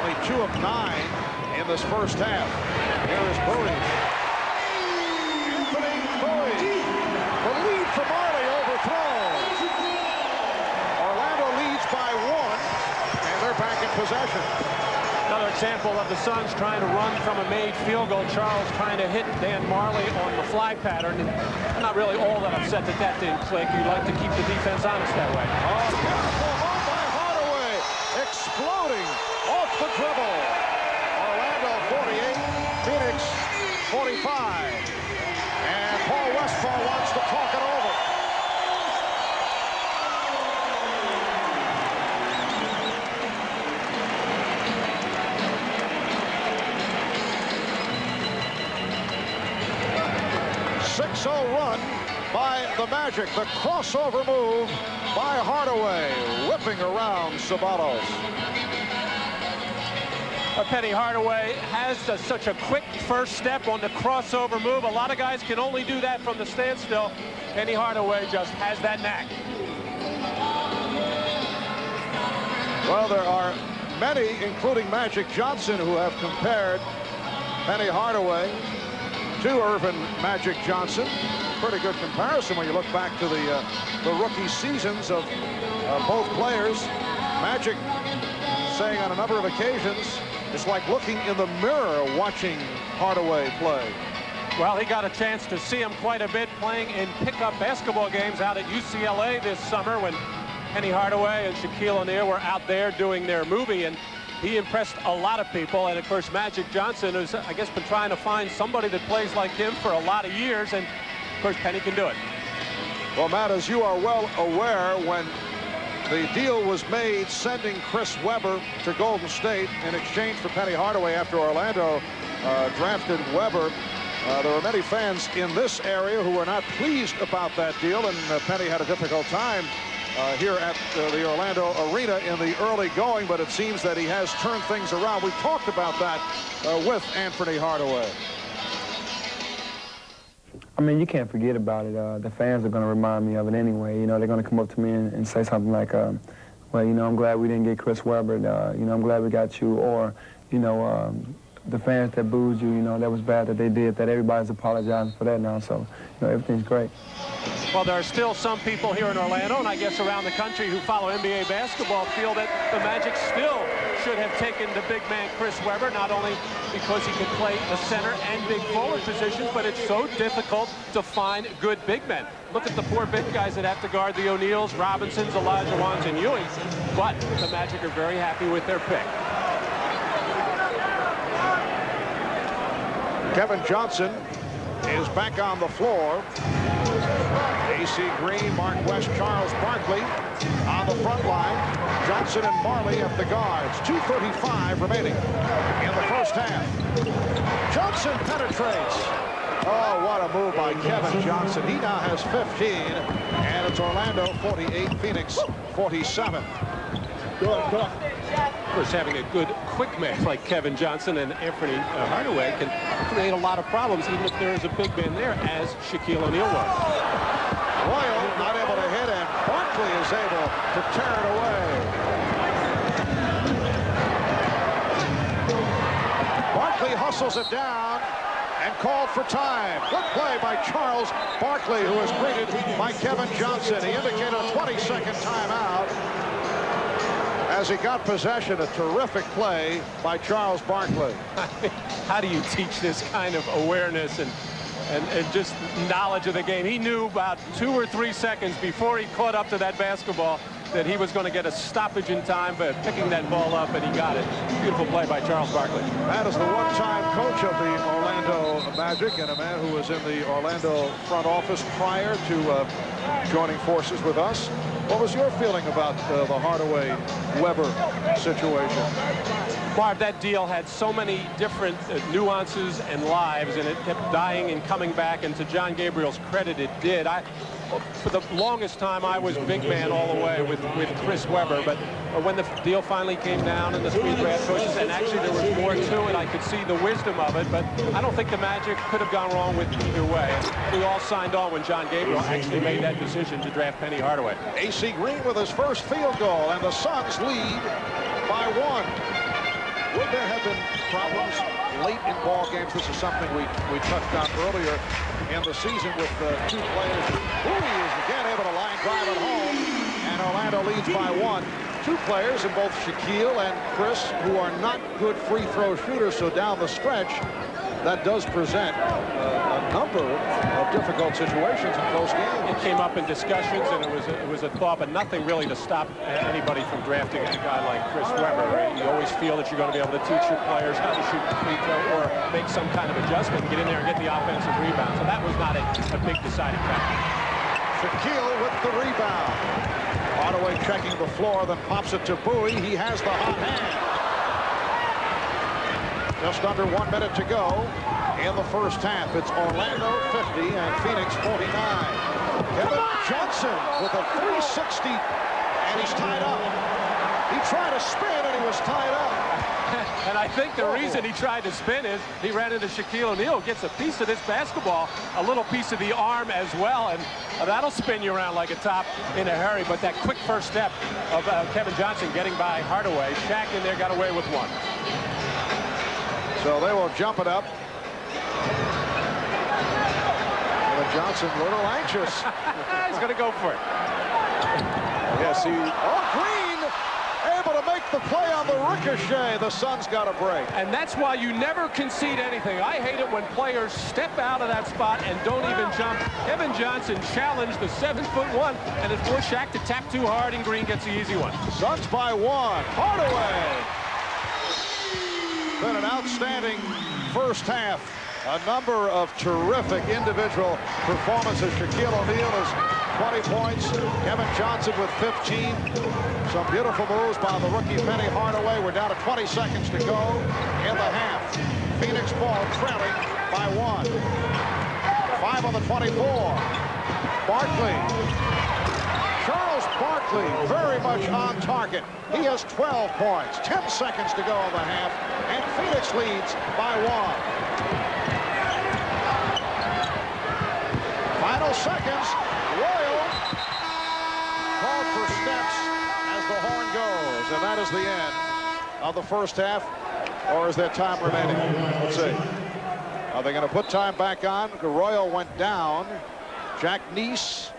only 2 of 9 in this first half. Here is Bowie. Anthony Bowie. the Suns trying to run from a made field goal. Charles trying to hit Dan Marley on the flag pattern. And I'm not really all that upset that that didn't click. You'd like to keep the defense honest that way. Oh, beautiful move by Hardaway. Exploding off the dribble. Orlando 48, Phoenix 45. And Paul Westphal wants to talk it over. Run by the Magic. The crossover move by Hardaway, whipping around Ceballos. Penny Hardaway has such a quick first step on the crossover move. A lot of guys can only do that from the standstill. Penny Hardaway just has that knack. Well, there are many, including Magic Johnson, who have compared Penny Hardaway to Irvin Magic Johnson. Pretty good comparison when you look back to the rookie seasons of both players. Magic saying on a number of occasions, it's like looking in the mirror watching Hardaway play. Well, he got a chance to see him quite a bit playing in pickup basketball games out at UCLA this summer when Penny Hardaway and Shaquille O'Neal were out there doing their movie, and he impressed a lot of people. And of course, Magic Johnson has, I guess, been trying to find somebody that plays like him for a lot of years, and of course, Penny can do it. Well, Matt, as you are well aware, when the deal was made sending Chris Webber to Golden State in exchange for Penny Hardaway after Orlando drafted Webber, there were many fans in this area who were not pleased about that deal, and Penny had a difficult time here at the Orlando Arena in the early going, but it seems that he has turned things around. We talked about that with Anthony Hardaway. I mean, you can't forget about it. The fans are going to remind me of it anyway. You know, they're going to come up to me and say something like, well, you know, I'm glad we didn't get Chris Webber. You know, I'm glad we got you. Or, you know, the fans that booed you, you know, that was bad that they did that. Everybody's apologizing for that now. So, you know, everything's great. Well, there are still some people here in Orlando, and I guess around the country, who follow NBA basketball, feel that the Magic still should have taken the big man Chris Webber, not only because he could play the center and big forward positions, but it's so difficult to find good big men. Look at the four big guys that have to guard the O'Neals, Robinsons, Elijah Wans, and Ewing. But the Magic are very happy with their pick. Kevin Johnson is back on the floor. A.C. Green, Mark West, Charles Barkley on the front line. Johnson and Marley at the guards. 2:35 remaining in the first half. Johnson penetrates. Oh, what a move by Kevin Johnson. He now has 15, and it's Orlando 48, Phoenix 47. Of course, having a good quick man like Kevin Johnson and Anthony Hardaway can create a lot of problems, even if there is a big man there, as Shaquille O'Neal was. Royal not able to hit, and Barkley is able to tear it away. Barkley hustles it down and called for time. Good play by Charles Barkley, who was greeted by Kevin Johnson. He indicated a 20-second timeout as he got possession. A terrific play by Charles Barkley. How do you teach this kind of awareness and just knowledge of the game? He knew about 2 or 3 seconds before he caught up to that basketball that he was going to get a stoppage in time, but picking that ball up, and he got it. Beautiful play by Charles Barkley. That is the one-time coach of the Orlando Magic, and a man who was in the Orlando front office prior to joining forces with us. What was your feeling about the Hardaway-Webber situation? Barb, that deal had so many different nuances and lives, and it kept dying and coming back, and to John Gabriel's credit, it did. For the longest time, I was big man all the way with Chris Webber, but when the deal finally came down and the three draft choices, and actually there was more to it, I could see the wisdom of it, but I don't think the Magic could have gone wrong with either way. We all signed on when John Gabriel actually made that decision to draft Penny Hardaway. A.C. Green with his first field goal, and the Suns lead by 1. Would there have been problems late in ball games? This is something we touched on earlier in the season with two players. Bowie is again able to line drive it home, and Orlando leads by 1. two players in both Shaquille and Chris who are not good free throw shooters, so down the stretch that does present a number of difficult situations in close games. It came up in discussions, and it was a thought, but nothing really to stop anybody from drafting a guy like Chris Webber. Right? You always feel that you're going to be able to teach your players how to shoot the free throw or make some kind of adjustment and get in there and get the offensive rebound. So that was not a big deciding factor. Shaquille with the rebound. Hardaway checking the floor, then pops it to Bowie. He has the hot hand. Just under 1 minute to go in the first half. It's Orlando 50 and Phoenix 49. Kevin Johnson with a 360, and he's tied up. He tried to spin, and he was tied up. And I think the reason he tried to spin is he ran into Shaquille O'Neal, gets a piece of this basketball, a little piece of the arm as well, and that'll spin you around like a top in a hurry. But that quick first step of Kevin Johnson getting by Hardaway, Shaq in there got away with one. So they will jump it up. Kevin Johnson a little anxious. He's going to go for it. Yes, Green able to make the play on the ricochet. The Suns got a break. And that's why you never concede anything. I hate it when players step out of that spot and don't even jump. Kevin Johnson challenged the 7'1" and it forced Shaq to tap too hard, and Green gets the easy one. Suns by 1. Hardaway. Been an outstanding first half. A number of terrific individual performances. Shaquille O'Neal is 20 points. Kevin Johnson with 15. Some beautiful moves by the rookie Penny Hardaway. We're down to 20 seconds to go in the half. Phoenix ball trailing by 1. 5 on the 24. Barkley. Charles Barkley very much on target. He has 12 points. 10 seconds to go in the half. And Phoenix leads by 1. Final seconds. Royal called for steps as the horn goes. And that is the end of the first half. Or is there time remaining? Let's see. Are they going to put time back on? Royal went down. Jack Neese,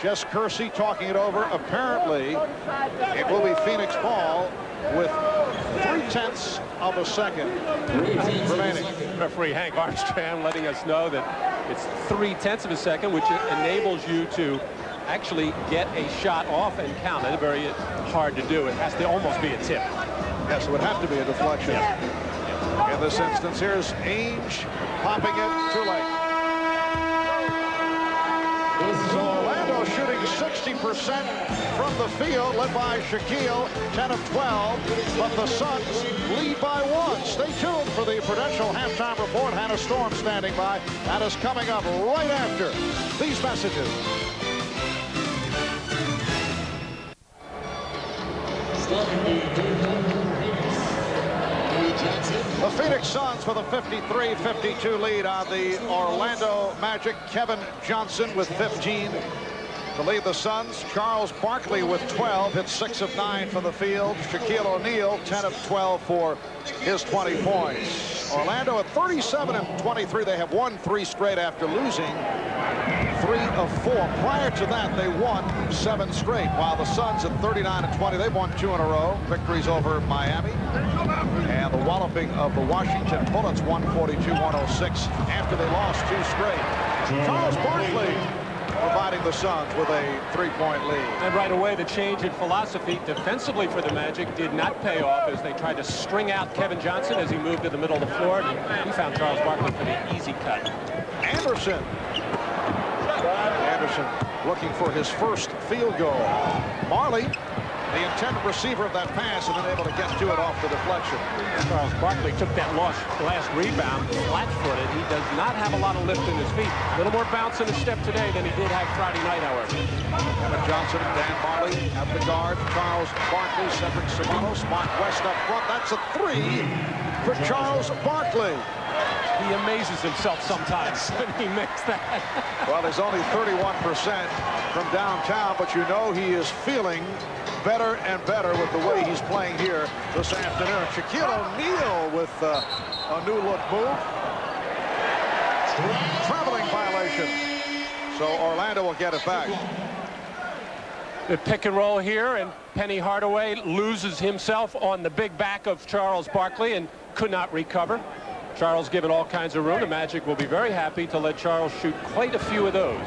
Jess Kersey talking it over. Apparently, it will be Phoenix ball with 0.3 of a second remaining. Referee Hank Armstrong letting us know that it's 0.3 of a second, which enables you to actually get a shot off and count it. Very hard to do. It has to almost be a tip. Yes, it would have to be a deflection. In this instance, here's Ainge popping it too late. So Orlando shooting 60% from the field, led by Shaquille, 10 of 12, but the Suns lead by 1. Stay tuned for the Prudential halftime report. Hannah Storm standing by. That is coming up right after these messages. The Phoenix Suns with a 53-52 lead on the Orlando Magic. Kevin Johnson with 15 to lead the Suns. Charles Barkley with 12, hit 6 of 9 for the field. Shaquille O'Neal, 10 of 12 for his 20 points. Orlando at 37 and 23. They have won 3 straight after losing 3 of 4. Prior to that, they won 7 straight, while the Suns at 39 and 20, they've won 2 in a row. Victories over Miami and the walloping of the Washington Bullets, 142-106, after they lost 2 straight. Charles Barkley providing the Suns with a 3-point lead. And right away, the change in philosophy defensively for the Magic did not pay off as they tried to string out Kevin Johnson as he moved to the middle of the floor. And he found Charles Barkley for the easy cut. Anderson looking for his first field goal. Marley, the intended receiver of that pass, and then able to get to it off the deflection. Charles Barkley took that last rebound flat-footed. He does not have a lot of lift in his feet. A little more bounce in his step today than he did have Friday night, however. Kevin Johnson and Dan Marley at the guard. Charles Barkley, Cedric Simonos, Mark West up front. That's a 3 for Charles Barkley. He amazes himself sometimes when he makes that. Well, there's only 31% from downtown, but you know he is feeling better and better with the way he's playing here this afternoon. Shaquille O'Neal with a new look move. Traveling violation. So Orlando will get it back. The pick and roll here, and Penny Hardaway loses himself on the big back of Charles Barkley and could not recover. Charles given all kinds of room. The Magic will be very happy to let Charles shoot quite a few of those.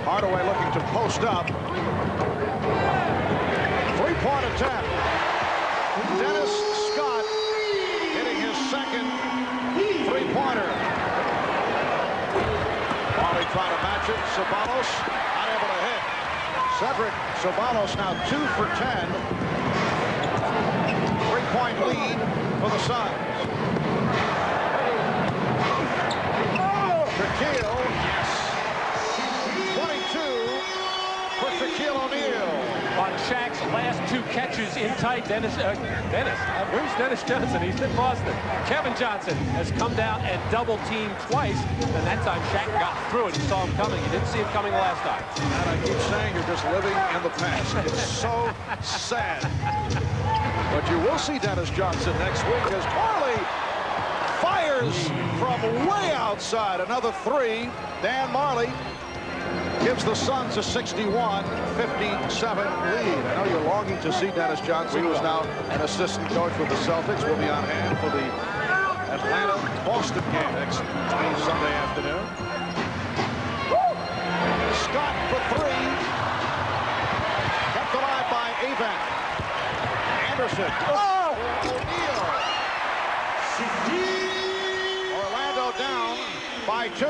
Hardaway looking to post up. Three-point attempt. Dennis Scott hitting his second three-pointer. Barkley trying to match it. Ceballos not able to hit. Cedric Ceballos now 2 for 10. Three-point lead for the Suns. Shaquille, yes. 22 for Shaquille O'Neal. On Shaq's last 2 catches in tight, where's Dennis Johnson? He's in Boston. Kevin Johnson has come down and double-teamed twice, and that time Shaq got through it. He saw him coming. He didn't see him coming the last time. And I keep saying you're just living in the past. It's so sad. But you will see Dennis Johnson next week as Barkley fires from way outside. Another 3. Dan Marley gives the Suns a 61-57 lead. I know you're longing to see Dennis Johnson, who is now an assistant coach with the Celtics, will be on hand for the Atlanta-Boston game next Sunday afternoon. Scott for 3. Kept alive by Avent. Anderson. Oh! O'Neal. Orlando down by 2.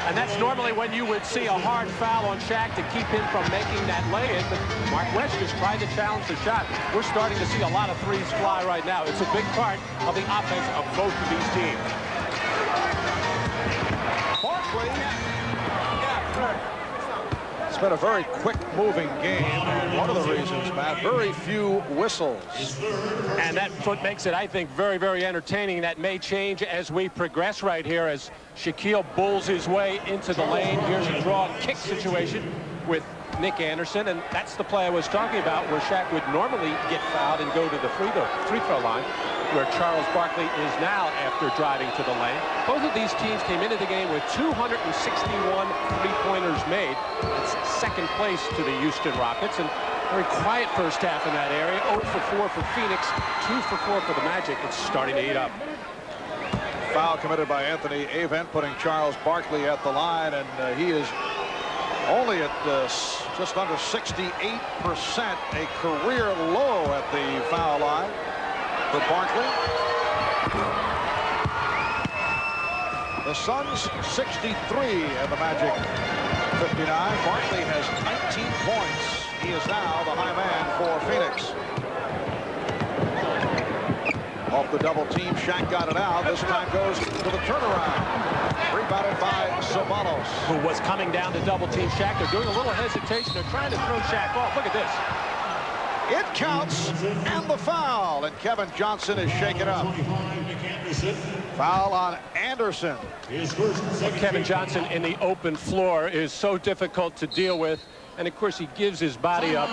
And that's normally when you would see a hard foul on Shaq to keep him from making that lay-in. But Mark West just tried to challenge the shot. We're starting to see a lot of threes fly right now. It's a big part of the offense of both of these teams. Barkley. It's been a very quick-moving game. One of the reasons, Matt, very few whistles. And that foot makes it, I think, very, very entertaining. That may change as we progress right here as Shaquille bulls his way into the lane. Here's a draw kick situation with Nick Anderson, and that's the play I was talking about where Shaq would normally get fouled and go to the free throw line, where Charles Barkley is now after driving to the lane. Both of these teams came into the game with 261 three-pointers made. It's second place to the Houston Rockets, and very quiet first half in that area. 0 for 4 for Phoenix, 2 for 4 for the Magic. It's starting to heat up. Foul committed by Anthony Avent, putting Charles Barkley at the line, and he is only at just under 68%, a career low at the foul line for Barkley. The Suns 63 and the Magic 59. Barkley has 19 points. He is now the high man for Phoenix. Off the double team, Shaq got it out. This time goes to the turnaround. Rebounded by Ceballos, who was coming down to double team Shaq. They're doing a little hesitation. They're trying to throw Shaq off. Look at this. It counts, and the foul, and Kevin Johnson is shaken up. Foul on Anderson. Kevin Johnson in the open floor is so difficult to deal with. And of course, he gives his body up,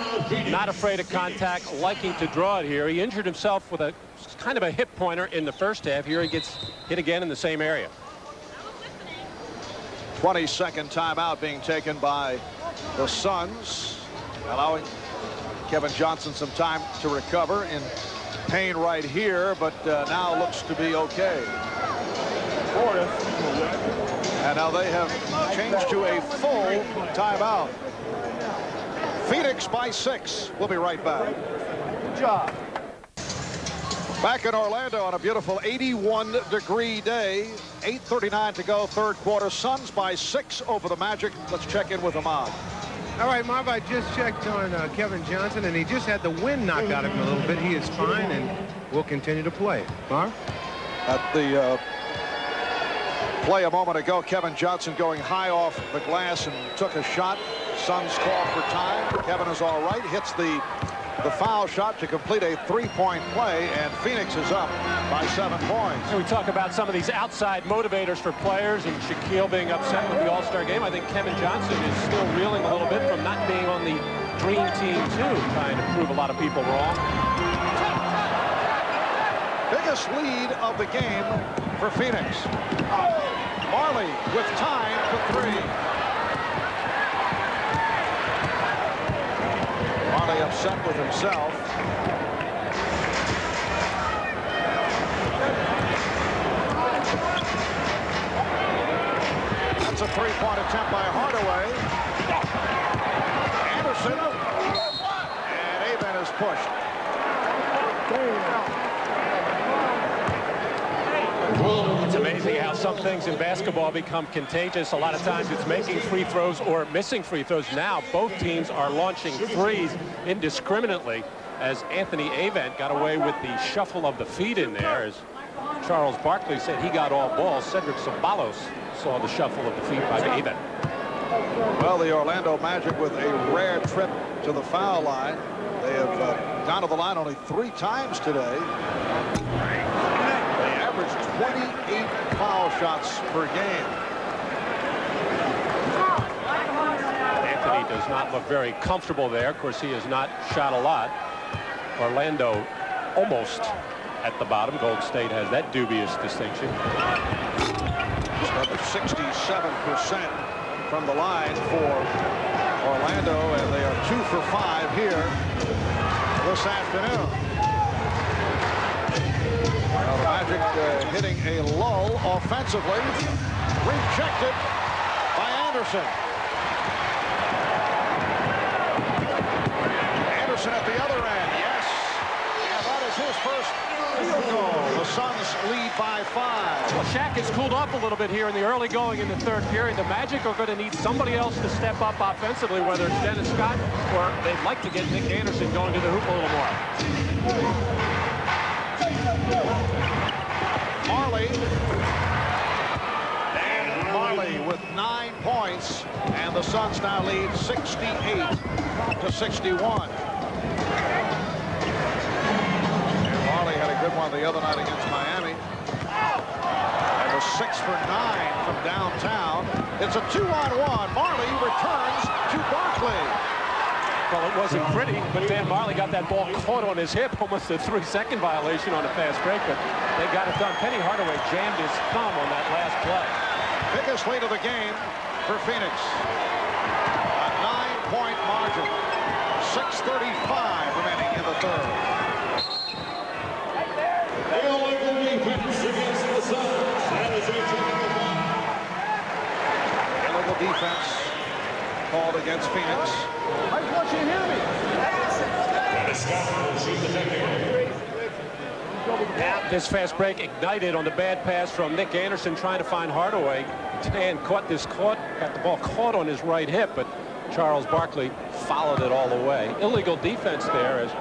not afraid of contact, liking to draw it here. He injured himself with a kind of a hip pointer in the first half. Here he gets hit again in the same area. 22nd timeout being taken by the Suns, allowing Kevin Johnson some time to recover. In pain right here, but now looks to be okay. And now they have changed to a full timeout. Phoenix by 6. We'll be right back. Good job. Back in Orlando on a beautiful 81-degree day. 8:39 to go, third quarter. Suns by 6 over the Magic. Let's check in with Ahmad. All right, Marv, I just checked on Kevin Johnson, and he just had the wind knocked out of him a little bit. He is fine and will continue to play. Marv? At the play a moment ago, Kevin Johnson going high off the glass and took a shot. Suns call for time. Kevin is all right. Hits the foul shot to complete a three-point play, and Phoenix is up by 7 points. And we talk about some of these outside motivators for players and Shaquille being upset with the All-Star game. I think Kevin Johnson is still reeling a little bit from not being on the Dream Team, too, trying to prove a lot of people wrong. Biggest lead of the game for Phoenix. Marley with time for 3. apparently upset with himself. That's a three-point attempt by Hardaway. Anderson. And Aben is pushed. It's amazing how some things in basketball become contagious. A lot of times it's making free throws or missing free throws. Now both teams are launching threes indiscriminately as Anthony Avent got away with the shuffle of the feet in there. As Charles Barkley said he got all balls. Cedric Ceballos saw the shuffle of the feet by Avent. Well, the Orlando Magic with a rare trip to the foul line. They have gone to the line only 3 times today. 28 foul shots per game. Anthony does not look very comfortable there. Of course, he has not shot a lot. Orlando almost at the bottom. Golden State has that dubious distinction. Just under 67% from the line for Orlando, and they are 2 for 5 here this afternoon. Now the Magic hitting a lull offensively. Rejected by Anderson. Anderson at the other end. Yes. And that is his first field goal. The Suns lead by 5. Well, Shaq has cooled off a little bit here in the early going in the third period. The Magic are going to need somebody else to step up offensively, whether it's Dennis Scott or they'd like to get Nick Anderson going to the hoop a little more. Marley with 9 points, and the Suns now lead 68-61. And Marley had a good one the other night against Miami. And was 6 for 9 from downtown. It's a 2-on-1. Marley returns to Barkley. Well, it wasn't pretty, but Dan Marley got that ball caught on his hip, almost a 3-second violation on a fast break, but they got it done. Penny Hardaway jammed his thumb on that last play. Biggest lead of the game for Phoenix. A 9-point margin. 6:35 remaining in the third. Illegal defense against the Suns. That is a technical foul. Illegal defense called against Phoenix. I want you to hear me. Dennis Scott will receive the technical. This fast break ignited on the bad pass from Nick Anderson trying to find Hardaway. Dan got the ball caught on his right hip, but Charles Barkley followed it all the way. Illegal defense there as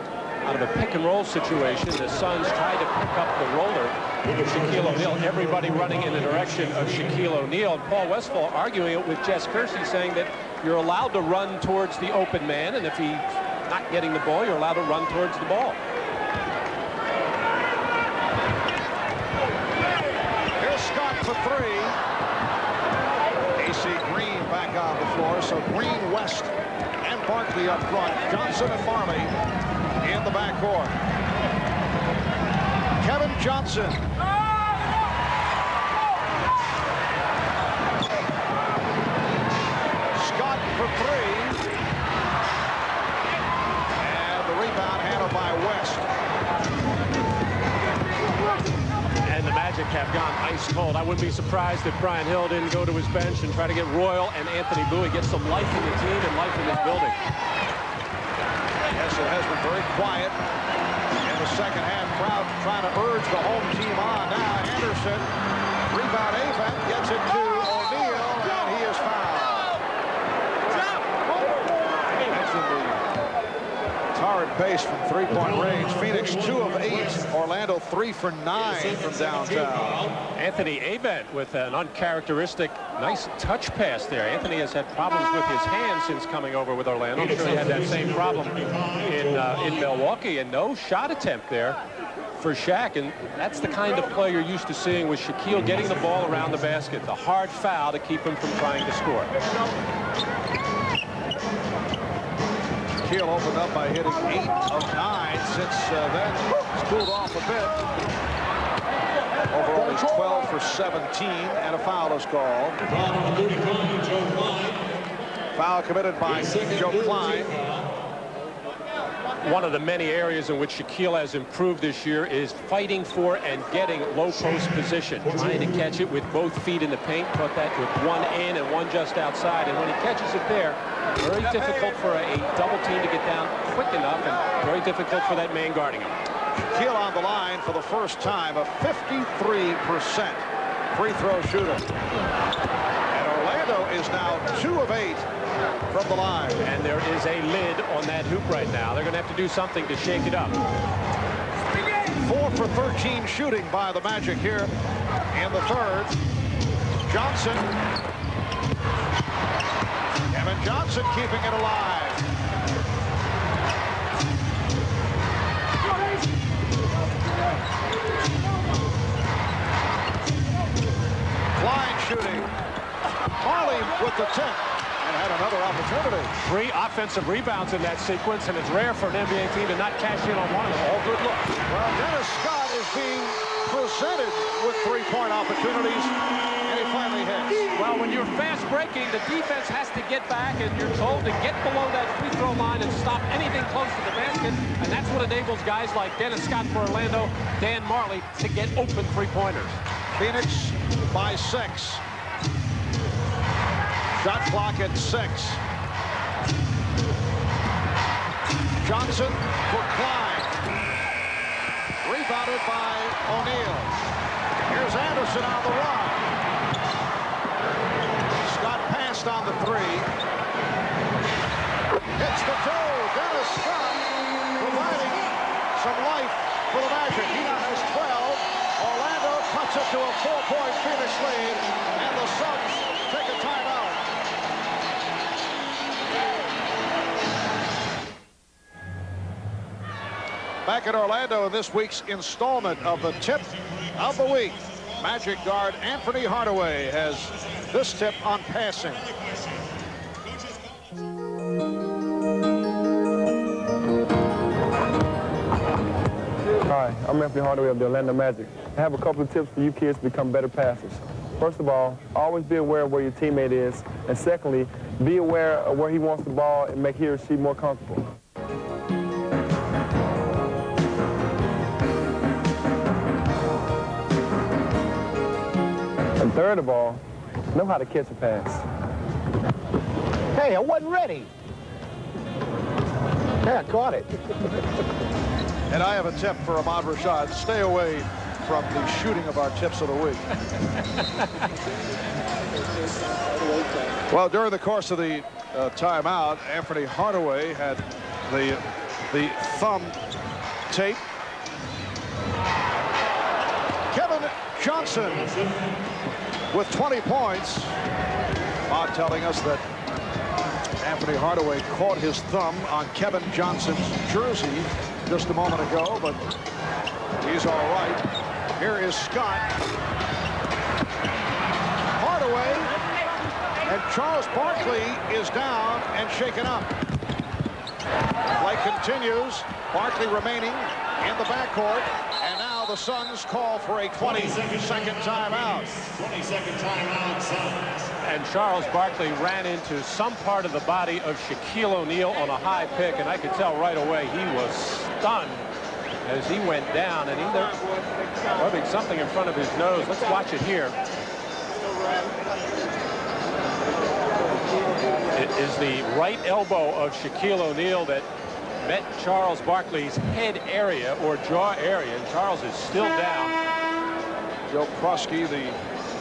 out of a pick and roll situation. The Suns tried to pick up the roller with Shaquille O'Neal. Everybody running in the direction of Shaquille O'Neal. And Paul Westphal arguing it with Jess Kersey, saying that you're allowed to run towards the open man, and if he's not getting the ball, you're allowed to run towards the ball. For 3. AC Green back on the floor. So Green, West, and Barkley up front. Johnson and Marley in the backcourt. Kevin Johnson. Scott for 3. And the rebound handled by West. And the Magic have gone ice cold. I wouldn't be surprised if Brian Hill didn't go to his bench and try to get Royal and Anthony Bowie, get some life in the team and life in this building. Yes, it has been very quiet in the second half. Crowd trying to urge the home team on. Now Anderson, rebound Avent, gets it to O'Neal, and he is fouled. That's in the torrid pace from three-point range. Phoenix 2 of 8. Orlando 3 for 9 from downtown. Anthony Avent with an uncharacteristic nice touch pass there. Anthony has had problems with his hands since coming over with Orlando. I'm sure he had that same problem in Milwaukee, and no shot attempt there for Shaq, and that's the kind of play you're used to seeing with Shaquille getting the ball around the basket. The hard foul to keep him from trying to score. Shaquille opened up by hitting 8 of 9. Since then, it's cooled off a bit. Overall, he's 12 for 17, and a foul is called. Foul committed by Joe Klein. One of the many areas in which Shaquille has improved this year is fighting for and getting low post position, trying to catch it with both feet in the paint, put that with one in and one just outside. And when he catches it there, very difficult for a double team to get down quick enough, and very difficult for that man guarding him. Shaquille on the line for the first time, a 53% free throw shooter. And Orlando is now 2 of 8 from the line. And there is a lid on that hoop right now. They're going to have to do something to shake it up. 4 for 13 shooting by the Magic here in the third. Johnson. Kevin Johnson keeping it alive. Line shooting. Barkley with the tip. And had another opportunity. 3 offensive rebounds in that sequence, and it's rare for an NBA team to not cash in on one of them. All good looks. Well, Dennis Scott is being presented with 3-point opportunities, and he finally hits. Well, when you're fast breaking, the defense has to get back, and you're told to get below that free throw line and stop anything close to the basket, and that's what enables guys like Dennis Scott for Orlando, Dan Marley, to get open three-pointers. Phoenix by 6. Shot clock at 6. Johnson for Klein. Rebounded by O'Neal. Here's Anderson on the run. Scott passed on the 3. Hits the toe. Dennis Scott providing some life for the Magic. He now has 12. Orlando cuts it to a 4-point Phoenix lead, and the Suns take a timeout. Back in Orlando in this week's installment of the Tip of the Week. Magic guard Anthony Hardaway has this tip on passing. Hi, I'm Anthony Hardaway of the Orlando Magic. I have a couple of tips for you kids to become better passers. First of all, always be aware of where your teammate is. And secondly, be aware of where he wants the ball and make he or she more comfortable. And third of all, know how to catch a pass. Hey, I wasn't ready. Yeah, I caught it. And I have a tip for Ahmad Rashad. Stay away from the shooting of our tips of the week. Well, during the course of the timeout, Anthony Hardaway had the thumb tape. Kevin Johnson with 20 points. Ahmad telling us that Anthony Hardaway caught his thumb on Kevin Johnson's jersey just a moment ago, but he's all right. Here is Scott. Hardaway, and Charles Barkley is down and shaken up. Play continues. Barkley remaining in the backcourt, and now the Suns call for a 20-second timeout. 20-second timeout, Suns. And Charles Barkley ran into some part of the body of Shaquille O'Neal on a high pick, and I could tell right away he was stunned as he went down, and either rubbing something in front of his nose. Let's watch it here. It is the right elbow of Shaquille O'Neal that met Charles Barkley's head area or jaw area, and Charles is still down. Joe Prosky, the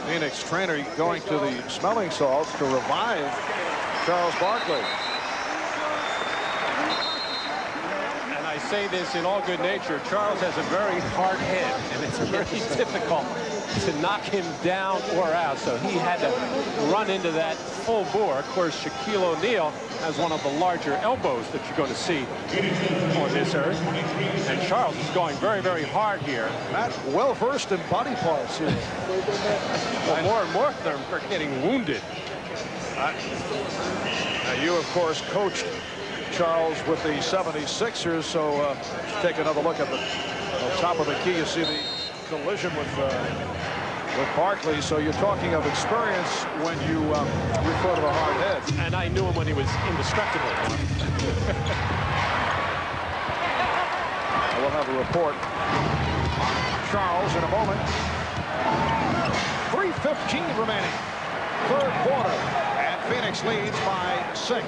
Phoenix trainer, going to the smelling salts to revive Charles Barkley. And I say this in all good nature, Charles has a very hard head, and it's very difficult to knock him down or out, so he had to run into that full bore. Of course, Shaquille O'Neal has one of the larger elbows that you're going to see on this earth, and Charles is going very, very hard here. Not well versed in body parts here. Well, more and more of them are getting wounded. Now you, of course, coached Charles with the 76ers, so take another look at the top of the key. You see the collision with Barkley, so you're talking of experience when you refer to the hard head. And I knew him when he was indestructible. have a report on Charles in a moment. 3:15 remaining. Third quarter. And Phoenix leads by 6.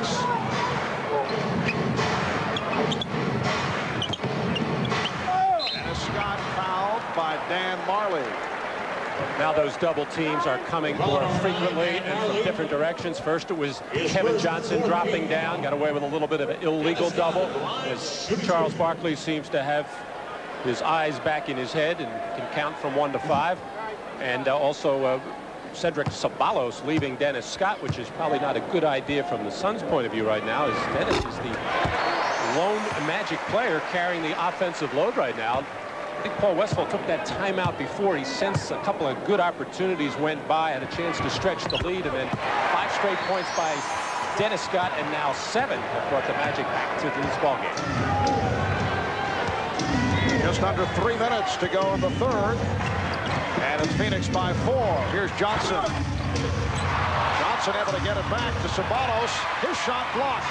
Dennis Scott fouled by Dan Marley. Now those double teams are coming more frequently and from different directions. First it was Kevin Johnson dropping down, got away with a little bit of an illegal double, as Charles Barkley seems to have his eyes back in his head and can count from 1 to 5. And also Cedric Ceballos leaving Dennis Scott, which is probably not a good idea from the Suns' point of view right now, as Dennis is the lone Magic player carrying the offensive load right now. I think Paul Westphal took that timeout before he sensed a couple of good opportunities went by, had a chance to stretch the lead, and then 5 straight points by Dennis Scott, and now 7 have brought the Magic back to this ballgame. Just under 3 minutes to go in the third. And it's Phoenix by 4. Here's Johnson. Johnson able to get it back to Ceballos. His shot blocked.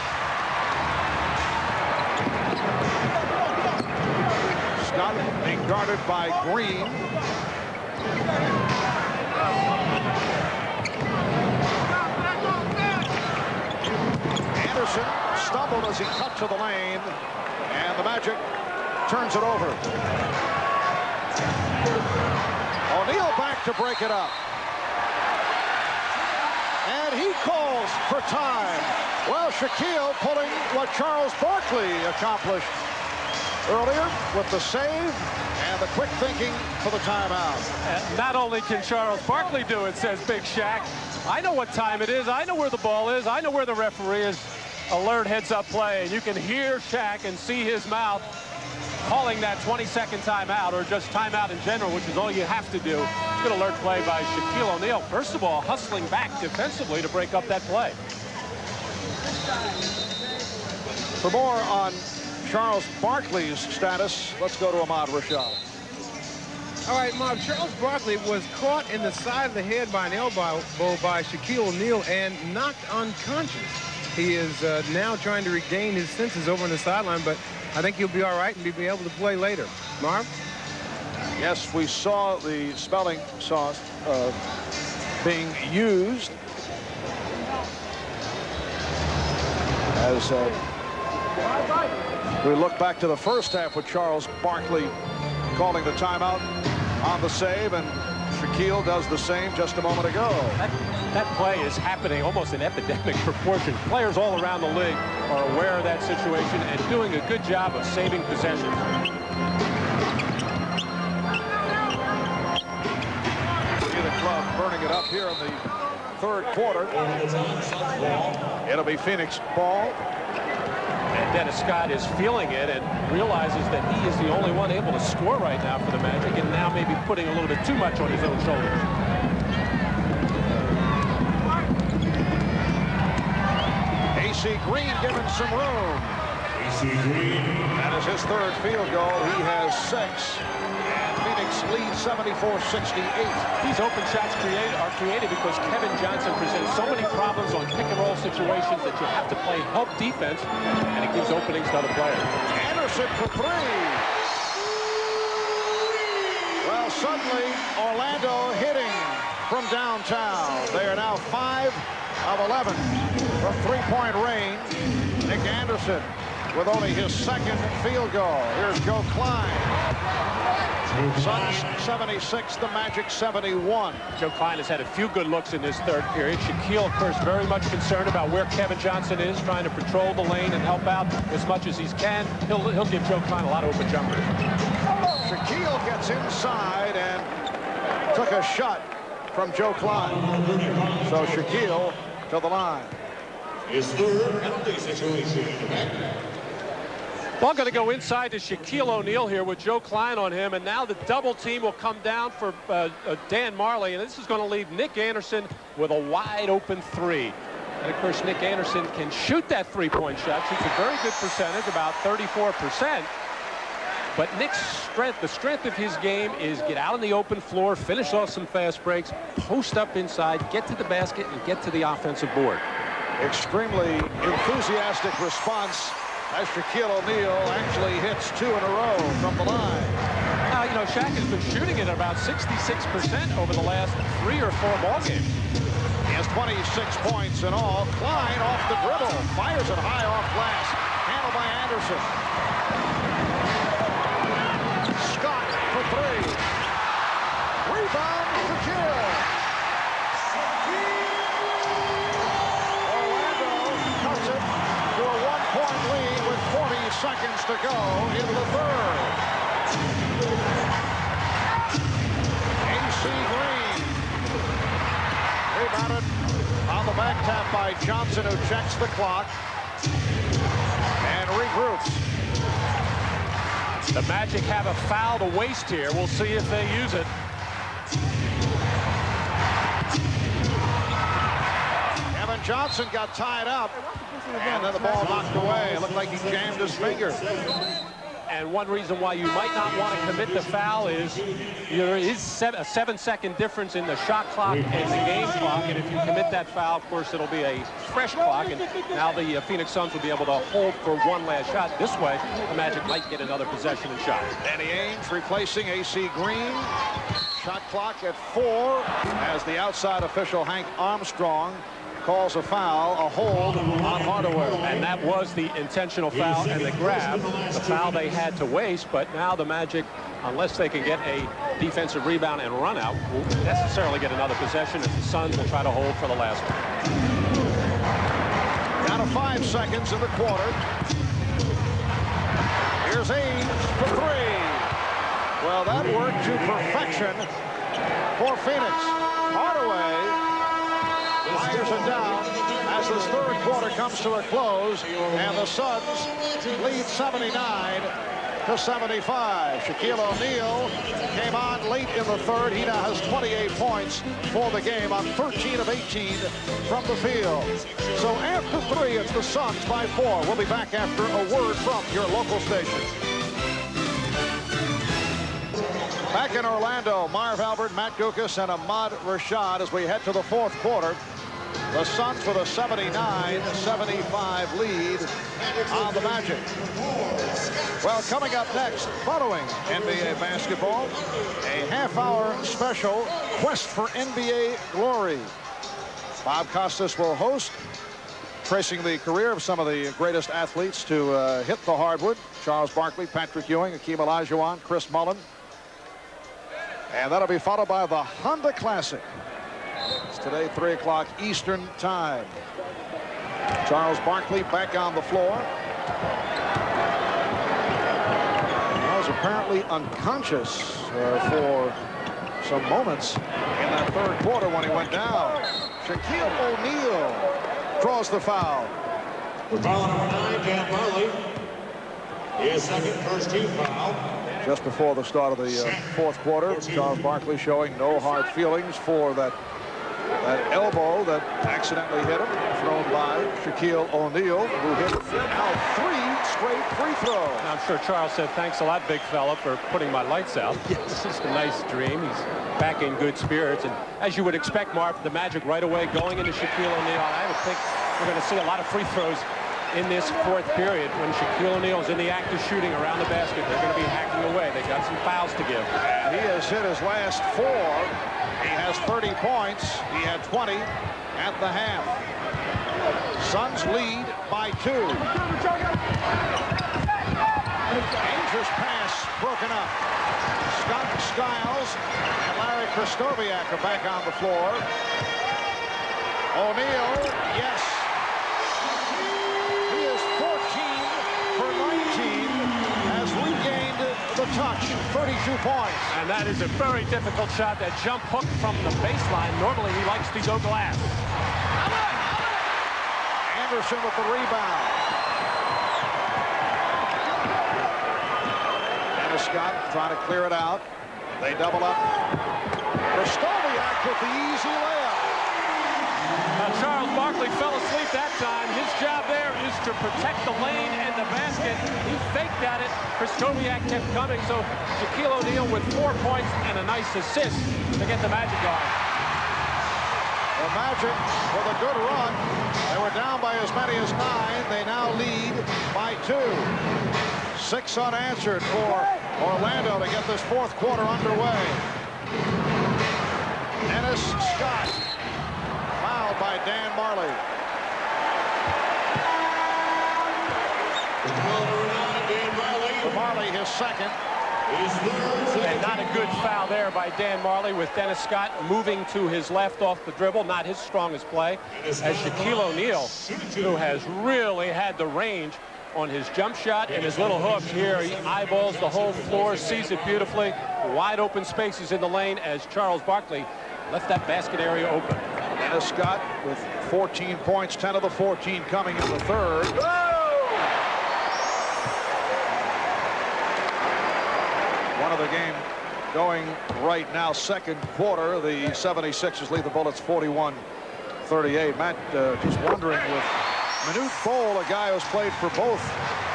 Scott being guarded by Green. Anderson stumbled as he cut to the lane, and the Magic turns it over. O'Neal back to break it up. And he calls for time. Well, Shaquille pulling what Charles Barkley accomplished earlier with the save and the quick thinking for the timeout. And not only can Charles Barkley do it, says Big Shaq, I know what time it is. I know where the ball is. I know where the referee is. Alert heads-up play. And you can hear Shaq and see his mouth calling that 20-second timeout, or just timeout in general, which is all you have to do. Good alert play by Shaquille O'Neal. First of all, hustling back defensively to break up that play. For more on Charles Barkley's status, let's go to Ahmad Rashad. All right, Mob, Charles Barkley was caught in the side of the head by an elbow by Shaquille O'Neal and knocked unconscious. He is now trying to regain his senses over on the sideline, but I think he'll be all right and be able to play later. Marv? Yes, we saw the smelling sauce being used as we look back to the first half with Charles Barkley calling the timeout on the save, and Shaquille does the same just a moment ago. That play is happening almost in epidemic proportion. Players all around the league are aware of that situation and doing a good job of saving possessions. See the club burning it up here in the third quarter. It'll be Phoenix ball. And Dennis Scott is feeling it and realizes that he is the only one able to score right now for the Magic, and now maybe putting a little bit too much on his own shoulders. AC Green given some room. AC Green. That is his third field goal. He has 6. And Phoenix leads 74-68. These open shots are created because Kevin Johnson presents so many problems on pick-and-roll situations that you have to play help defense, and it gives openings to other players. Anderson for 3. Well, suddenly, Orlando hitting from downtown. They are now 5 of 11 from three-point range. Nick Anderson with only his 2nd field goal. Here's Joe Klein. Suns 76, the Magic 71. Joe Klein has had a few good looks in this third period. Shaquille, of course, very much concerned about where Kevin Johnson is, trying to patrol the lane and help out as much as he can. He'll give Joe Klein a lot of open jumpers. Shaquille gets inside and took a shot from Joe Klein. So Shaquille to the line. His third penalty situation. Ball going to go inside to Shaquille O'Neal here with Joe Klein on him, and now the double team will come down for Dan Marley, and this is going to leave Nick Anderson with a wide open 3. And of course, Nick Anderson can shoot that three-point shot. Shoots a very good percentage, about 34%. But Nick's strength, the strength of his game, is get out on the open floor, finish off some fast breaks, post up inside, get to the basket, and get to the offensive board. Extremely enthusiastic response as Shaquille O'Neal actually hits 2 in a row from the line. Now, you know, Shaq has been shooting it about 66% over the last 3 or 4 ball games. He has 26 points in all. Klein off the dribble, fires it high off glass. Handled by Anderson. Scott for 3. Rebound to kill. Orlando cuts it to a 1-point lead with 40 seconds to go in the third. AC Green. Rebounded on the back tap by Johnson, who checks the clock and regroups. The Magic have a foul to waste here. We'll see if they use it. Kevin Johnson got tied up, and then the ball knocked away. It looked like he jammed his finger. And one reason why you might not want to commit the foul is there is a 7-second difference in the shot clock and the game clock. And if you commit that foul, of course, it'll be a fresh clock. And now the Phoenix Suns will be able to hold for one last shot. This way, the Magic might get another possession and shot. Danny Ainge replacing AC Green. Shot clock at 4 as the outside official, Hank Armstrong, calls a foul, a hold on Hardaway. And that was the intentional foul and the grab, the foul they had to waste. But now the Magic, unless they can get a defensive rebound and run out, will necessarily get another possession, as the Suns will try to hold for the last one. Down to 5 seconds in the quarter. Here's Ainge for 3. Well, that worked to perfection for Phoenix. Hardaway fires it down as this third quarter comes to a close, and the Suns lead 79-75. Shaquille O'Neal came on late in the third. He now has 28 points for the game on 13 of 18 from the field. So after 3, it's the Suns by 4. We'll be back after a word from your local station. Back in Orlando, Marv Albert, Matt Guokas, and Ahmad Rashad as we head to the fourth quarter. The Suns with a 79-75 lead on the Magic. Well, coming up next, following NBA basketball, a half-hour special Quest for NBA Glory. Bob Costas will host, tracing the career of some of the greatest athletes to hit the hardwood. Charles Barkley, Patrick Ewing, Hakeem Olajuwon, Chris Mullin. And that'll be followed by the Honda Classic. It's today, 3 o'clock Eastern time. Charles Barkley back on the floor. He was apparently unconscious for some moments in that third quarter when he went down. Shaquille O'Neal draws the foul. With foul number 9, Dan Barkley. His second first team foul. Just before the start of the fourth quarter, Charles Barkley showing no hard feelings for that elbow that accidentally hit him, thrown by Shaquille O'Neal, who hit now 3 straight free throws. I'm sure Charles said, thanks a lot, big fella, for putting my lights out. This is a nice dream. He's back in good spirits. And as you would expect, Mark, the Magic right away going into Shaquille O'Neal. I would think we're going to see a lot of free throws in this fourth period. When Shaquille O'Neal is in the act of shooting around the basket, they're going to be hacking away. They've got some fouls to give. And he has hit his last 4. He has 30 points. He had 20 at the half. Suns lead by 2. Dangerous pass broken up. Scott Skiles and Larry Krystkowiak are back on the floor. O'Neal, yes. He is 14 for 19. Has regained the touch. 32 points. And that is a very difficult shot. That jump hook from the baseline. Normally he likes to go glass. Anderson with the rebound. Dennis Scott trying to clear it out. They double up. Krystkowiak with the easy layup. Now Charles Barkley fell asleep that time. His job there is to protect the lane and the basket. He faked at it. Krystkowiak kept coming. So Shaquille O'Neal with 4 points and a nice assist to get the Magic going. Well, The Magic with a good run. They were down by as many as 9. They now lead by 2. 6 unanswered for Orlando to get this fourth quarter underway. Dennis Scott fouled by Dan Marley. Marley, his second. And not a good foul there by Dan Marley, with Dennis Scott moving to his left off the dribble, not his strongest play, as Shaquille O'Neal, who has really had the range on his jump shot and his little hooks here. He eyeballs the whole floor, sees it beautifully. Wide open spaces in the lane as Charles Barkley left that basket area open. Dennis Scott with 14 points, 10 of the 14 coming in the third. One of the game going right now, second quarter. The 76ers lead the Bullets 41-38. Matt, just wondering, with Manute Bol, a guy who's played for both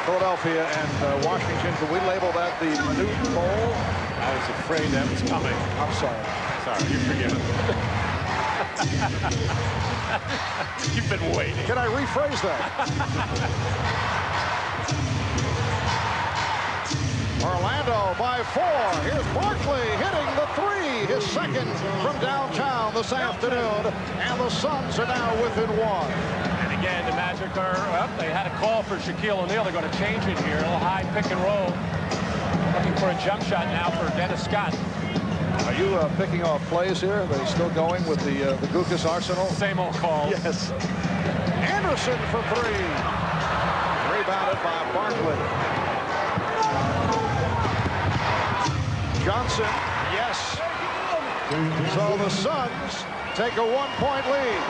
Philadelphia and Washington, can we label that the Manute Bol? I was afraid that was coming. I'm sorry. Sorry, you're forgiven. You've been waiting. Can I rephrase that? Orlando by 4. Here's Barkley hitting the 3, his second from downtown this afternoon, and the Suns are now within 1. And again, the Magic are up. They had a call for Shaquille O'Neal. They're going to change it here. A little high pick and roll. Looking for a jump shot now for Dennis Scott. Are you picking off plays here? Are they still going with the Gukas arsenal? Same old call. Yes. Anderson for 3. Rebounded by Barkley. Johnson, yes. So the Suns take a 1-point lead.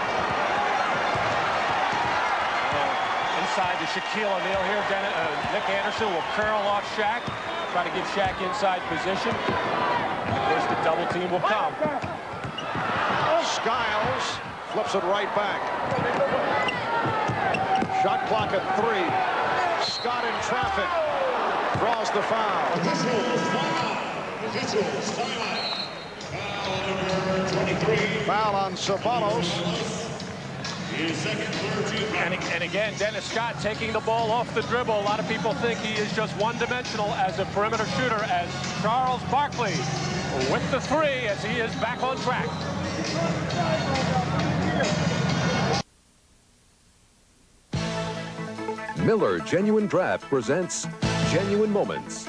Inside to Shaquille O'Neal here. Nick Anderson will curl off Shaq. Try to get Shaq inside position. Of course, the double team will come. Skiles flips it right back. Shot clock at 3. Scott in traffic. Draws the foul. Foul on Sabalos. And again, Dennis Scott taking the ball off the dribble. A lot of people think he is just one-dimensional as a perimeter shooter, as Charles Barkley with the 3 as he is back on track. Miller Genuine Draft presents Genuine Moments.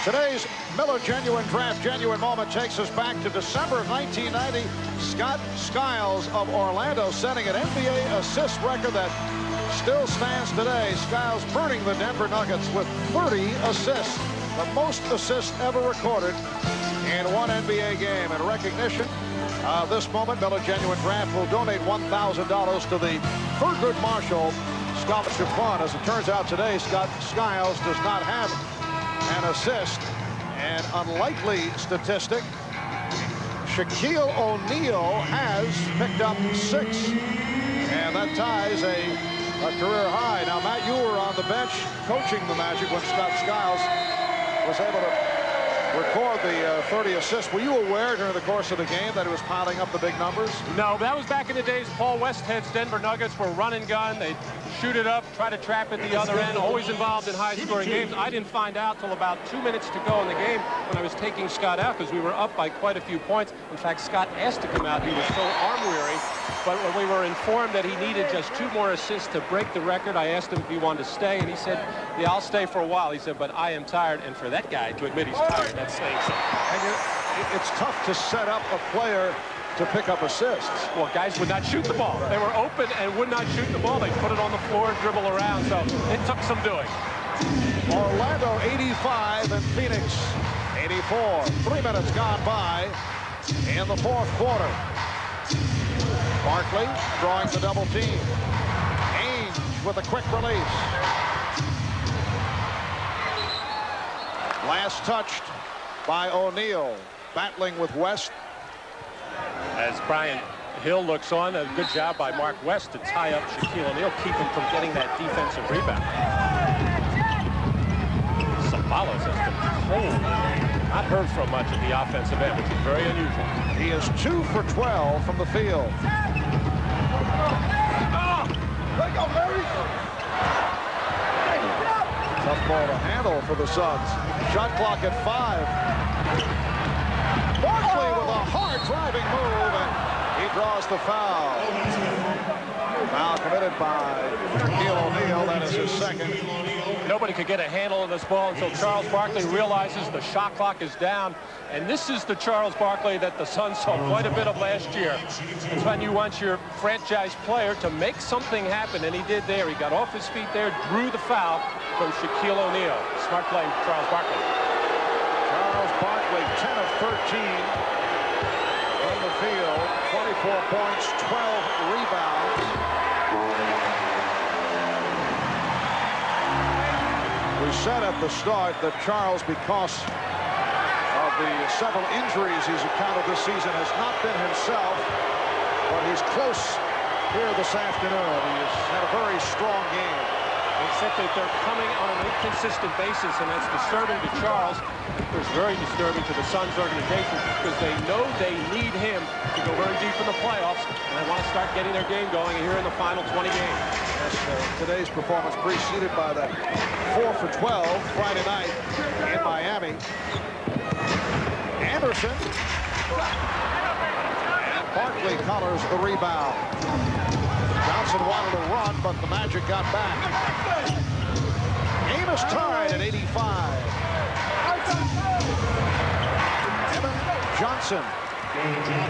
Today's Miller Genuine Draft Genuine Moment takes us back to December of 1990. Scott Skiles of Orlando setting an NBA assist record that still stands today. Skiles burning the Denver Nuggets with 30 assists, the most assists ever recorded in one NBA game. In recognition of this moment, Miller Genuine Draft will donate $1,000 to the Thurgood Marshall Scholarship Fund. As it turns out today, Scott Skiles does not have an assist. An unlikely statistic, Shaquille O'Neal has picked up 6, and that ties a career high. Now, Matt, you were on the bench coaching the Magic when Scott Skiles was able to record the 30 assists. Were you aware during the course of the game that it was piling up the big numbers? No, that was back in the days Paul Westhead's Denver Nuggets were run and gun. They'd shoot it up, try to trap at the other end, always involved in high-scoring games. I didn't find out till about 2 minutes to go in the game when I was taking Scott out, because we were up by quite a few points. In fact, Scott asked to come out. He was so arm-weary. But when we were informed that he needed just 2 more assists to break the record, I asked him if he wanted to stay, and he said, yeah, I'll stay for a while. He said, but I am tired. And for that guy to admit he's tired, that's saying something. And it's tough to set up a player to pick up assists. Well, guys would not shoot the ball. They were open and would not shoot the ball. They put it on the floor and dribble around, so it took some doing. Orlando 85 and Phoenix 84. 3 minutes gone by in the fourth quarter. Barkley drawing the double team. Ainge with a quick release. Last touched by O'Neal, battling with West. As Brian Hill looks on, a good job by Mark West to tie up Shaquille O'Neal, keep him from getting that defensive rebound. Sabalos has been cold. Not heard from much at the offensive end, which is very unusual. He is 2 for 12 from the field. Tough ball to handle for the Suns. Shot clock at 5. Barkley with a hard driving move, and he draws the foul. Foul committed by Shaquille O'Neal. That is his second. Nobody could get a handle on this ball until Charles Barkley realizes the shot clock is down. And this is the Charles Barkley that the Suns saw quite a bit of last year. It's when you want your franchise player to make something happen, and he did there. He got off his feet there, drew the foul from Shaquille O'Neal. Smart play, Charles Barkley. Charles Barkley, 10 of 13 from the field, 24 points, 12 rebounds. We said at the start that Charles, because of the several injuries he's encountered this season, has not been himself, but he's close here this afternoon. He has had a very strong game. Except that they're coming on an inconsistent basis, and that's disturbing to Charles. It's very disturbing to the Suns organization because they know they need him to go very deep in the playoffs, and they want to start getting their game going here in the final 20 games. Yes, today's performance preceded by that 4 for 12 Friday night in Miami. Anderson. And Barkley colors the rebound. Johnson wanted to run, but the Magic got back. Game is tied at 85. Evan Johnson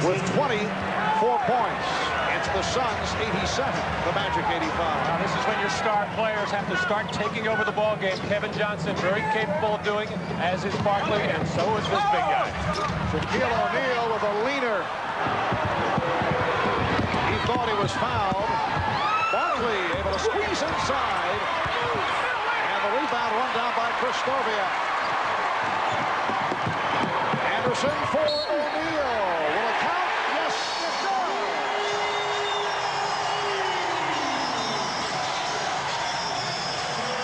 with 24 points. It's the Suns 87, the Magic 85. Now this is when your star players have to start taking over the ball game. Kevin Johnson, very capable of doing it, as is Barkley, and so is this big guy. Shaquille O'Neal with a leaner. He thought he was fouled. Barkley able to squeeze inside. And the rebound run down by Christovia. Anderson for O'Neal. Will it count? Yes, it does.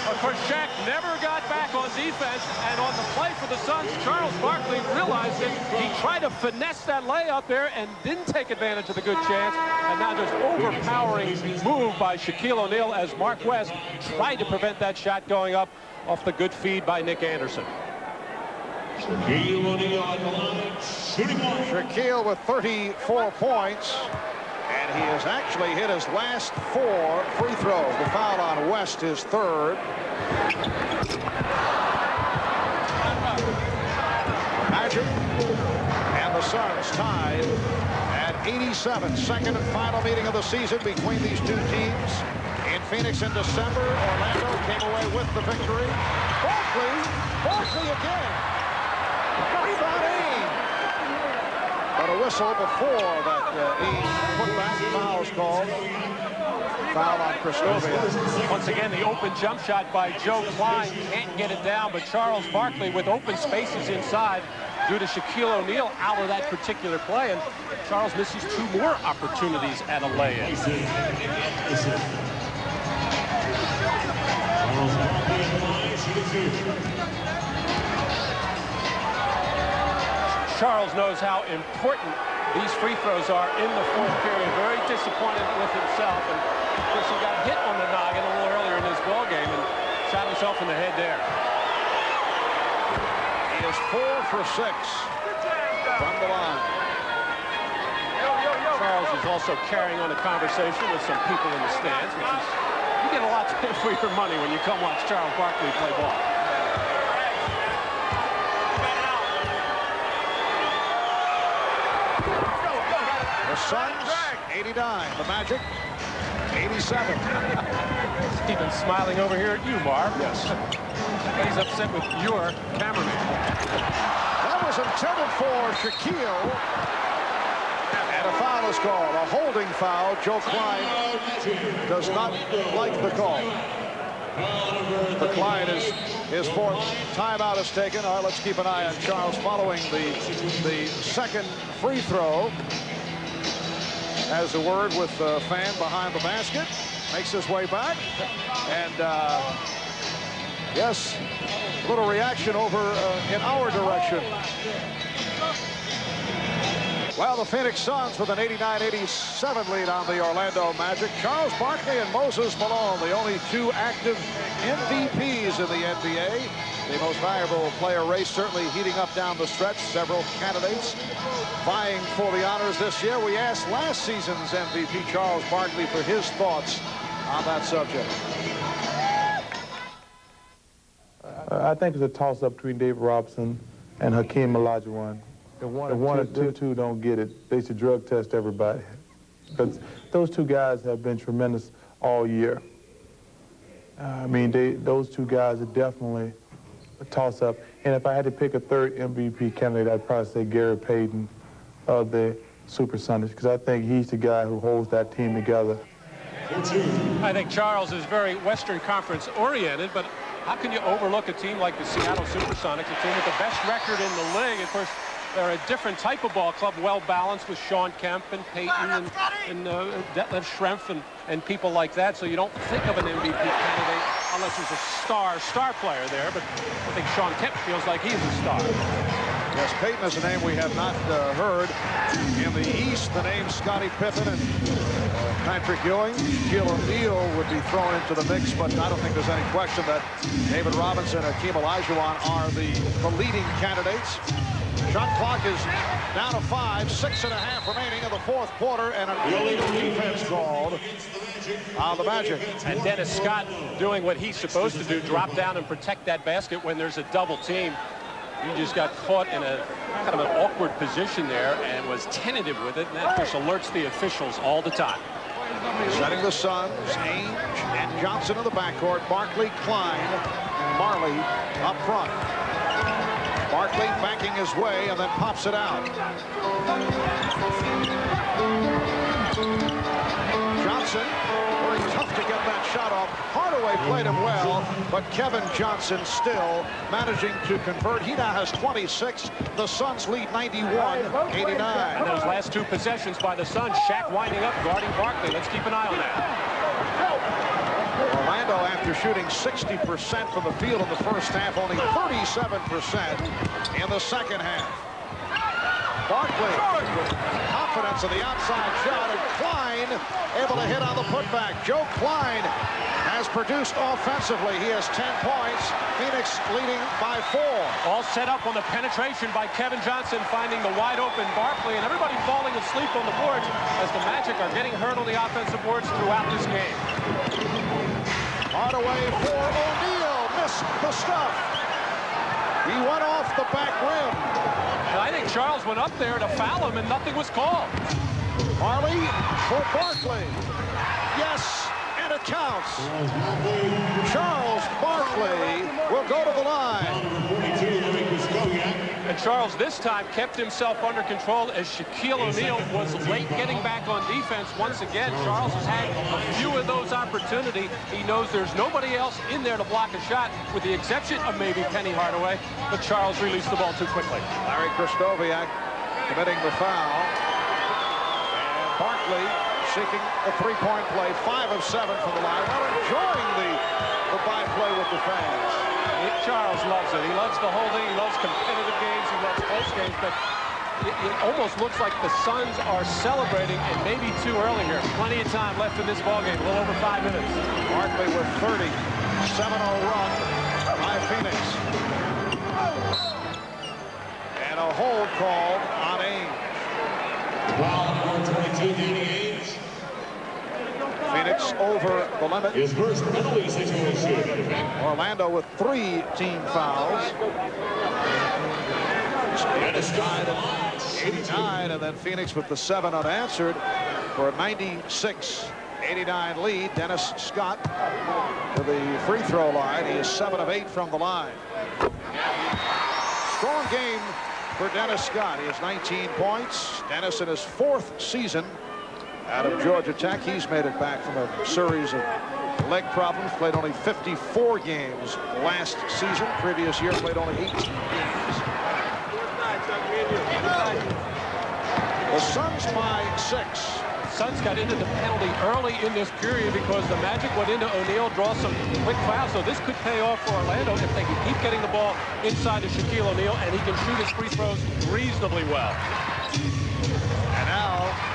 Of course, Shaq never got back on defense, and on the play for the Suns, Charles Barkley realized it. He tried to finesse that layup there and didn't take advantage of the good chance. And now just overpowering move by Shaquille O'Neal as Mark West tried to prevent that shot going up off the good feed by Nick Anderson. Shaquille O'Neal on the line, shooting one. Shaquille with 34 points. And he has actually hit his last 4 free throws. The foul on West, his third. Magic and the Suns tied at 87. Second and final meeting of the season between these two teams. In Phoenix in December, Orlando came away with the victory. Barkley again. Without aim. But a whistle before that put-back foul is called. Foul on Christovia. Once again, the open jump shot by Joe Klein. Can't get it down, but Charles Barkley with open spaces inside due to Shaquille O'Neal out of that particular play. And Charles misses 2 more opportunities at a lay-in. Charles knows how important these free throws are in the fourth period. Very disappointed with himself. And of course, he got hit on the noggin a little earlier in this ball game and shot himself in the head there. He is 4 for 6 from the line. Charles is also carrying on a conversation with some people in the stands, which is, you get a lot for your money when you come watch Charles Barkley play ball. The Suns, 89. The Magic, 87. Stephen's smiling over here at you, Marv. Yes. He's upset with your cameraman. That was intended for Shaquille. And a foul is called. A holding foul. Joe Klein does not like the call. The Klein is his 4th timeout is taken. All right, let's keep an eye on Charles following the second free throw. Has a word with the fan behind the basket. Makes his way back. And yes, a little reaction over in our direction. Well, the Phoenix Suns with an 89-87 lead on the Orlando Magic. Charles Barkley and Moses Malone, the only two active MVPs in the NBA. The most valuable player race certainly heating up down the stretch. Several candidates vying for the honors this year. We asked last season's MVP, Charles Barkley, for his thoughts on that subject. I think it's a toss-up between David Robinson and Hakeem Olajuwon. If one or two don't get it, they should drug test everybody. Because those two guys have been tremendous all year. I mean, those two guys are definitely a toss-up. And if I had to pick a third MVP candidate, I'd probably say Gary Payton of the Supersonics, because I think he's the guy who holds that team together. I think Charles is very Western Conference oriented, but how can you overlook a team like the Seattle Supersonics, a team with the best record in the league? Of course, they're a different type of ball club, well-balanced with Sean Kemp and Peyton and Detlef Schrempf and people like that. So you don't think of an MVP candidate unless there's a star player there. But I think Sean Kemp feels like he's a star. Yes, Peyton is a name we have not heard. In the East, the names Scottie Pippen and Patrick Ewing. Shaquille O'Neal would be thrown into the mix, but I don't think there's any question that David Robinson and Hakeem Olajuwon are the leading candidates. Shot clock is down to 5, 6.5 remaining in the fourth quarter, and an illegal defense called on the Magic. And Dennis Scott doing what he's supposed to do, drop down and protect that basket when there's a double team. He just got caught in a kind of an awkward position there and was tentative with it, and that, of course, alerts the officials all the time. Setting the Suns, Ainge and Johnson in the backcourt. Barkley, Klein, Marley up front. Barkley banking his way and then pops it out. Johnson, very tough to get that shot off. Hardaway played him well, but Kevin Johnson still managing to convert. He now has 26. The Suns lead 91-89. And those last two possessions by the Suns, Shaq winding up, guarding Barkley. Let's keep an eye on that. Orlando, after shooting 60% from the field in the first half, only 37% in the second half. Barkley with confidence in the outside shot, and Klein able to hit on the putback. Joe Klein has produced offensively. He has 10 points. Phoenix leading by 4. All set up on the penetration by Kevin Johnson, finding the wide open Barkley, and everybody falling asleep on the boards as the Magic are getting hurt on the offensive boards throughout this game. Hardaway for O'Neal, missed the stuff. He went off the back rim. And I think Charles went up there to foul him, and nothing was called. Marley for Barkley. Yes, and it counts. Charles Barkley will go to the line. And Charles this time kept himself under control as Shaquille O'Neal was late getting back on defense. Once again, Charles has had a few of those opportunities. He knows there's nobody else in there to block a shot, with the exception of maybe Penny Hardaway, but Charles released the ball too quickly. Larry Krzysztofiak committing the foul. And Barkley seeking a three-point play, 5 of 7 from the line. Well, enjoying the byplay with the fans. Charles loves it. He loves the whole thing. He loves competitive games. He loves close games. But it almost looks like the Suns are celebrating, and maybe too early here. Plenty of time left in this ballgame. A little over 5 minutes. Barkley with 30. 7-0 run by Phoenix. And a hold called on Ainge. Foul number 22, Danny Ainge. Phoenix over the limit. His first penalty situation. Orlando with 3 team fouls. Dennis tied at 89, and then Phoenix with the 7 unanswered for a 96-89 lead. Dennis Scott to the free throw line. He is 7 of 8 from the line. Strong game for Dennis Scott. He has 19 points. Dennis in his 4th season out of Georgia Tech. He's made it back from a series of leg problems. Played only 54 games last season. Previous year played only 18 games. The Suns by 6. Suns got into the penalty early in this period because the Magic went into O'Neal, draw some quick fouls. So this could pay off for Orlando if they can keep getting the ball inside to Shaquille O'Neal, and he can shoot his free throws reasonably well.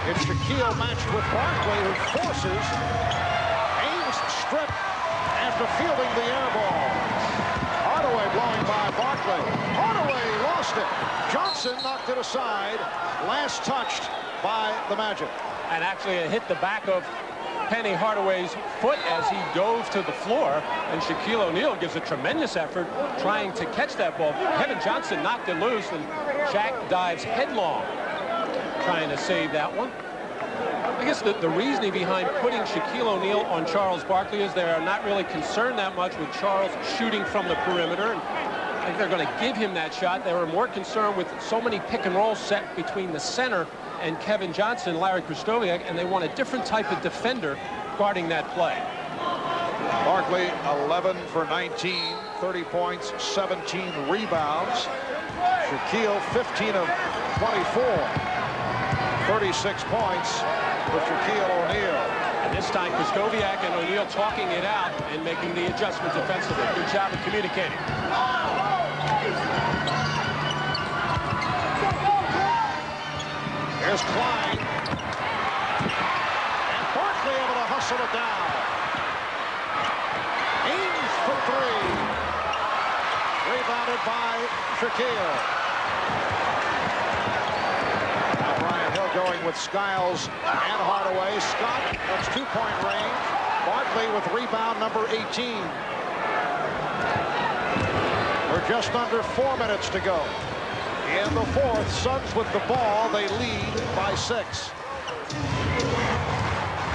It's Shaquille matched with Barkley, who forces Ames strip after fielding the air ball. Hardaway blowing by Barkley. Hardaway lost it. Johnson knocked it aside. Last touched by the Magic. And actually it hit the back of Penny Hardaway's foot as he dove to the floor, and Shaquille O'Neal gives a tremendous effort trying to catch that ball. Kevin Johnson knocked it loose, and Shaq dives headlong trying to save that one. I guess the reasoning behind putting Shaquille O'Neal on Charles Barkley is they are not really concerned that much with Charles shooting from the perimeter. And I think they're going to give him that shot. They were more concerned with so many pick and rolls set between the center and Kevin Johnson, Larry Krzyzewski, and they want a different type of defender guarding that play. Barkley 11 for 19, 30 points, 17 rebounds. Shaquille 15 of 24, 36 points for Shaquille O'Neal. And this time Krzyzewski and O'Neal talking it out and making the adjustment defensively. Good job of communicating. Here's Klein. And Barkley able to hustle it down. Ames for three. Rebounded by Shaquille. Now Brian Hill going with Skiles and Hardaway. Scott, that's two-point range. Barkley with rebound number 18. We're just under 4 minutes to go. In the fourth, Suns with the ball, they lead by 6.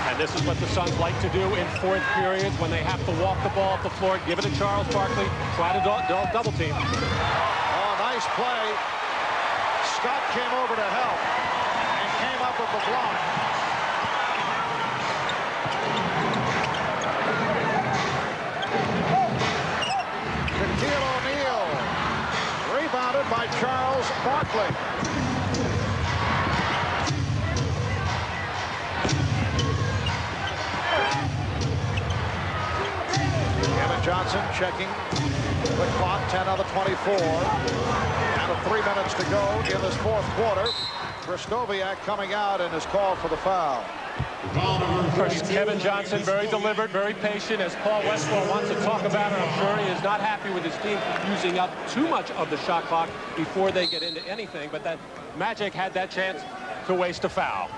And this is what the Suns like to do in fourth periods when they have to walk the ball up the floor, give it to Charles Barkley, try to double team. Oh, nice play. Scott came over to help and came up with the block. Shaquille O'Neal rebounded by Charles Barkley. Kevin Johnson checking the clock, 10 out of 24. Down to 3 minutes to go in this fourth quarter. Krzyzewski coming out and is called for the foul. First, Kevin Johnson, very deliberate, very patient, as Paul Westphal wants to talk about it. I'm sure he is not happy with his team using up too much of the shot clock before they get into anything, but that Magic had that chance to waste a foul.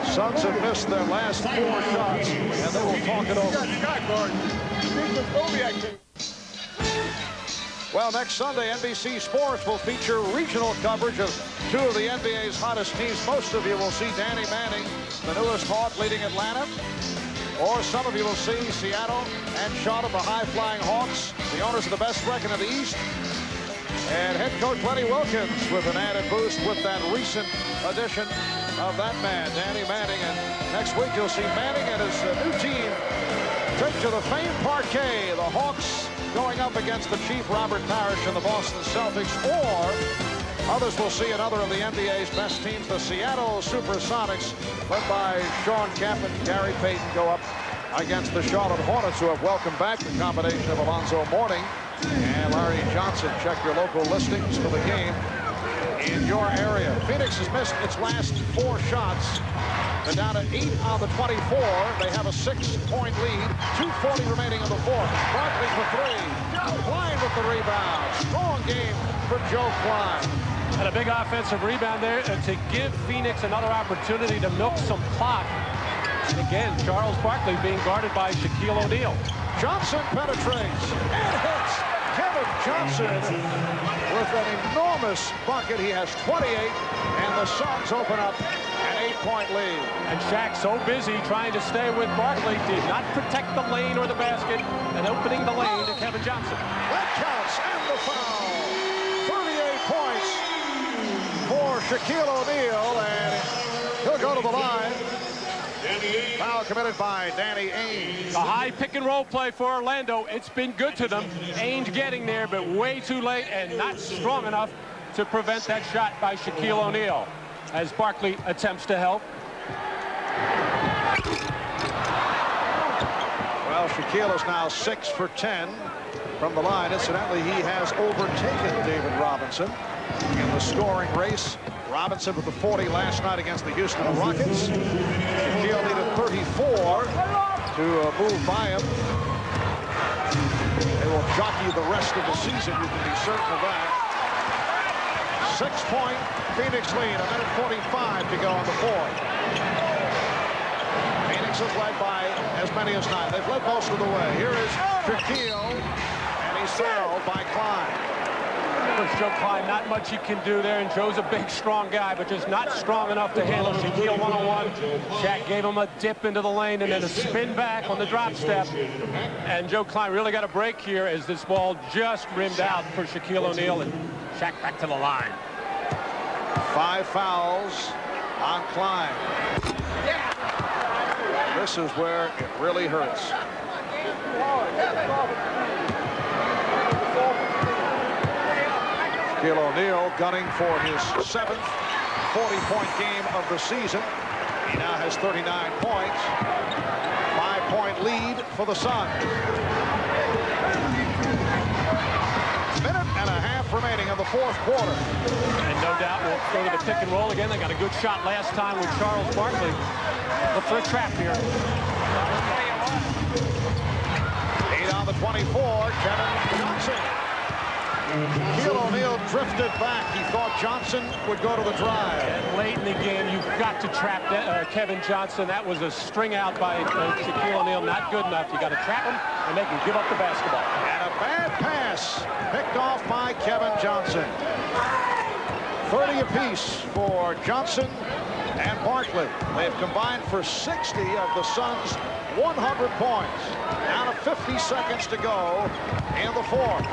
Suns have missed their last 4 shots, and they will talk it over. Well, next Sunday, NBC Sports will feature regional coverage of 2 of the NBA's hottest teams. Most of you will see Danny Manning, the newest Hawk, leading Atlanta. Or some of you will see Seattle and Charlotte, the high-flying Hawks, the owners of the best record in the East. And head coach Lenny Wilkins with an added boost with that recent addition of that man, Danny Manning. And next week, you'll see Manning and his new team take to the famed parquet. The Hawks going up against the Chief Robert Parrish and the Boston Celtics, or others will see another of the NBA's best teams, the Seattle Supersonics, led by Sean Kemp and Gary Payton, go up against the Charlotte Hornets, who have welcomed back the combination of Alonzo Mourning and Larry Johnson. Check your local listings for the game in your area. Phoenix has missed its last 4 shots. They're down to 8 on the 24. They have a 6-point lead. 2:40 remaining in the fourth. Barkley for 3. Klein with the rebound. Strong game for Joe Klein. And a big offensive rebound there to give Phoenix another opportunity to milk some clock. And again, Charles Barkley being guarded by Shaquille O'Neal. Johnson penetrates and hits. Kevin Johnson with an enormous bucket. He has 28, and the Suns open up an 8-point lead. And Shaq, so busy trying to stay with Barkley, did not protect the lane or the basket, and opening the lane to Kevin Johnson. That counts, and the foul. 38 points for Shaquille O'Neal, and he'll go to the line. Foul committed by Danny Ainge. A high pick-and-roll play for Orlando. It's been good to them. Ainge getting there, but way too late and not strong enough to prevent that shot by Shaquille O'Neal as Barkley attempts to help. Well, Shaquille is now 6 for 10 from the line. Incidentally, he has overtaken David Robinson in the scoring race Robinson with the 40 last night against the Houston Rockets. Shaquille needed 34 to move by him. They will jockey the rest of the season, you can be certain of that. 6-point Phoenix lead, a minute 45 to go on the fourth. Phoenix is led by as many as 9. They've led most of the way. Here is Shaquille, and he's fouled by Klein. Joe Klein, not much he can do there, and Joe's a big, strong guy, but just not strong enough to handle Shaquille one-on-one. Shaq gave him a dip into the lane and then a spin back on the drop step. And Joe Klein really got a break here as this ball just rimmed out for Shaquille O'Neal, and Shaq back to the line. 5 fouls on Klein. This is where it really hurts. Shaquille O'Neal gunning for his 7th 40-point game of the season. He now has 39 points. 5-point lead for the Suns. Minute and a half remaining in the fourth quarter. And no doubt we'll go to the pick and roll again. They got a good shot last time with Charles Barkley. Look for a trap here. 8 on the 24, Kevin Johnson. Shaquille O'Neal drifted back. He thought Johnson would go to the drive. And late in the game, you've got to trap Kevin Johnson. That was a string out by Shaquille O'Neal. Not good enough. You got to trap him and make him give up the basketball. And a bad pass picked off by Kevin Johnson. 30 apiece for Johnson and Barkley. They've combined for 60 of the Suns' 100 points. Down to 50 seconds to go in the fourth.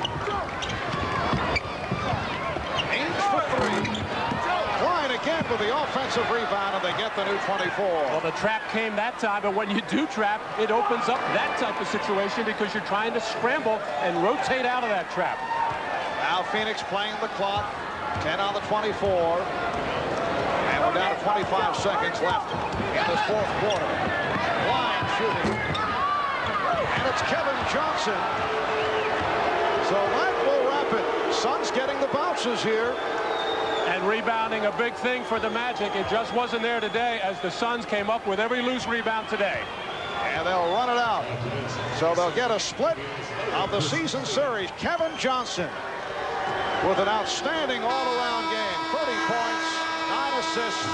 Klein again with the offensive rebound, and they get the new 24. Well, the trap came that time, but when you do trap, it opens up that type of situation because you're trying to scramble and rotate out of that trap. Now Phoenix playing the clock. 10 on the 24. And we're down to 25 seconds left in this fourth quarter. Klein shooting. And it's Kevin Johnson. So that will wrap it. Suns getting the bounces here. And rebounding, a big thing for the Magic. It just wasn't there today as the Suns came up with every loose rebound today. And they'll run it out. So they'll get a split of the season series. Kevin Johnson with an outstanding all-around game. 30 points, 9 assists,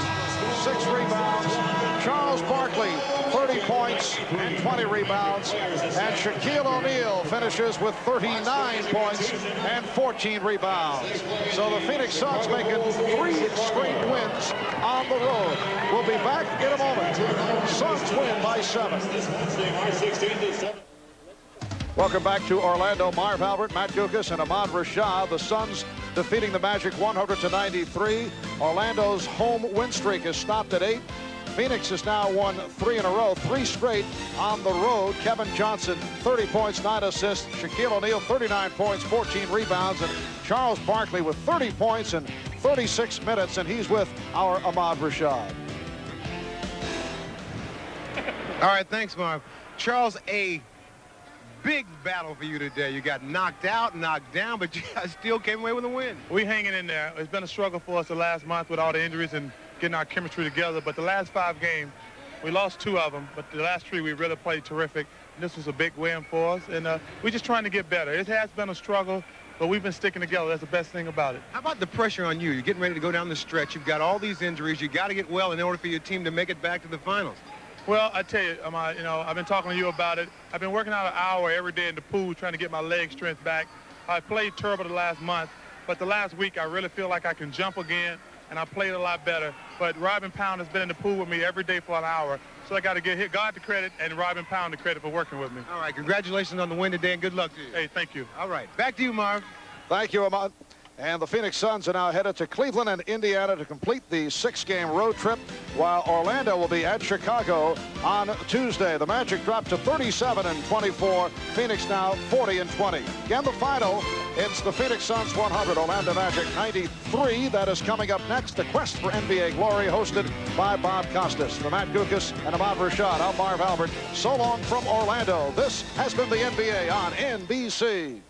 6 rebounds. Charles Barkley, 30 points and 20 rebounds. And Shaquille O'Neal finishes with 39 points and 14 rebounds. So the Phoenix Suns making 3 straight wins on the road. We'll be back in a moment. Suns win by 7. Welcome back to Orlando. Marv Albert, Matt Guokas, and Ahmad Rashad. The Suns defeating the Magic 100-93. Orlando's home win streak has stopped at 8. Phoenix has now won 3 in a row, 3 straight on the road. Kevin Johnson, 30 points, 9 assists. Shaquille O'Neal, 39 points, 14 rebounds. And Charles Barkley with 30 points in 36 minutes. And he's with our Ahmad Rashad. All right, thanks, Marv. Charles, a big battle for you today. You got knocked out, knocked down, but you guys still came away with a win. We hanging in there. It's been a struggle for us the last month with all the injuries and getting our chemistry together. But the last 5 games, we lost 2 of them. But the last 3, we really played terrific. This was a big win for us. And we're just trying to get better. It has been a struggle, but we've been sticking together. That's the best thing about it. How about the pressure on you? You're getting ready to go down the stretch. You've got all these injuries. You got to get well in order for your team to make it back to the finals. Well, I tell you, I've been talking to you about it. I've been working out an hour every day in the pool trying to get my leg strength back. I played terrible the last month, but the last week I really feel like I can jump again, and I played a lot better. But Robin Pound has been in the pool with me every day for an hour, so I got to give God the credit and Robin Pound the credit for working with me. All right, congratulations on the win today, and good luck to you. Hey, thank you. All right, back to you, Marv. Thank you, Ahmad. And the Phoenix Suns are now headed to Cleveland and Indiana to complete the 6-game road trip, while Orlando will be at Chicago on Tuesday. The Magic dropped to 37-24. Phoenix now 40-20. Again, the final, it's the Phoenix Suns 100, Orlando Magic 93. That is coming up next, the quest for NBA glory, hosted by Bob Costas. For Matt Guokas and Ahmad Rashad, I'm Marv Albert. So long from Orlando. This has been the NBA on NBC.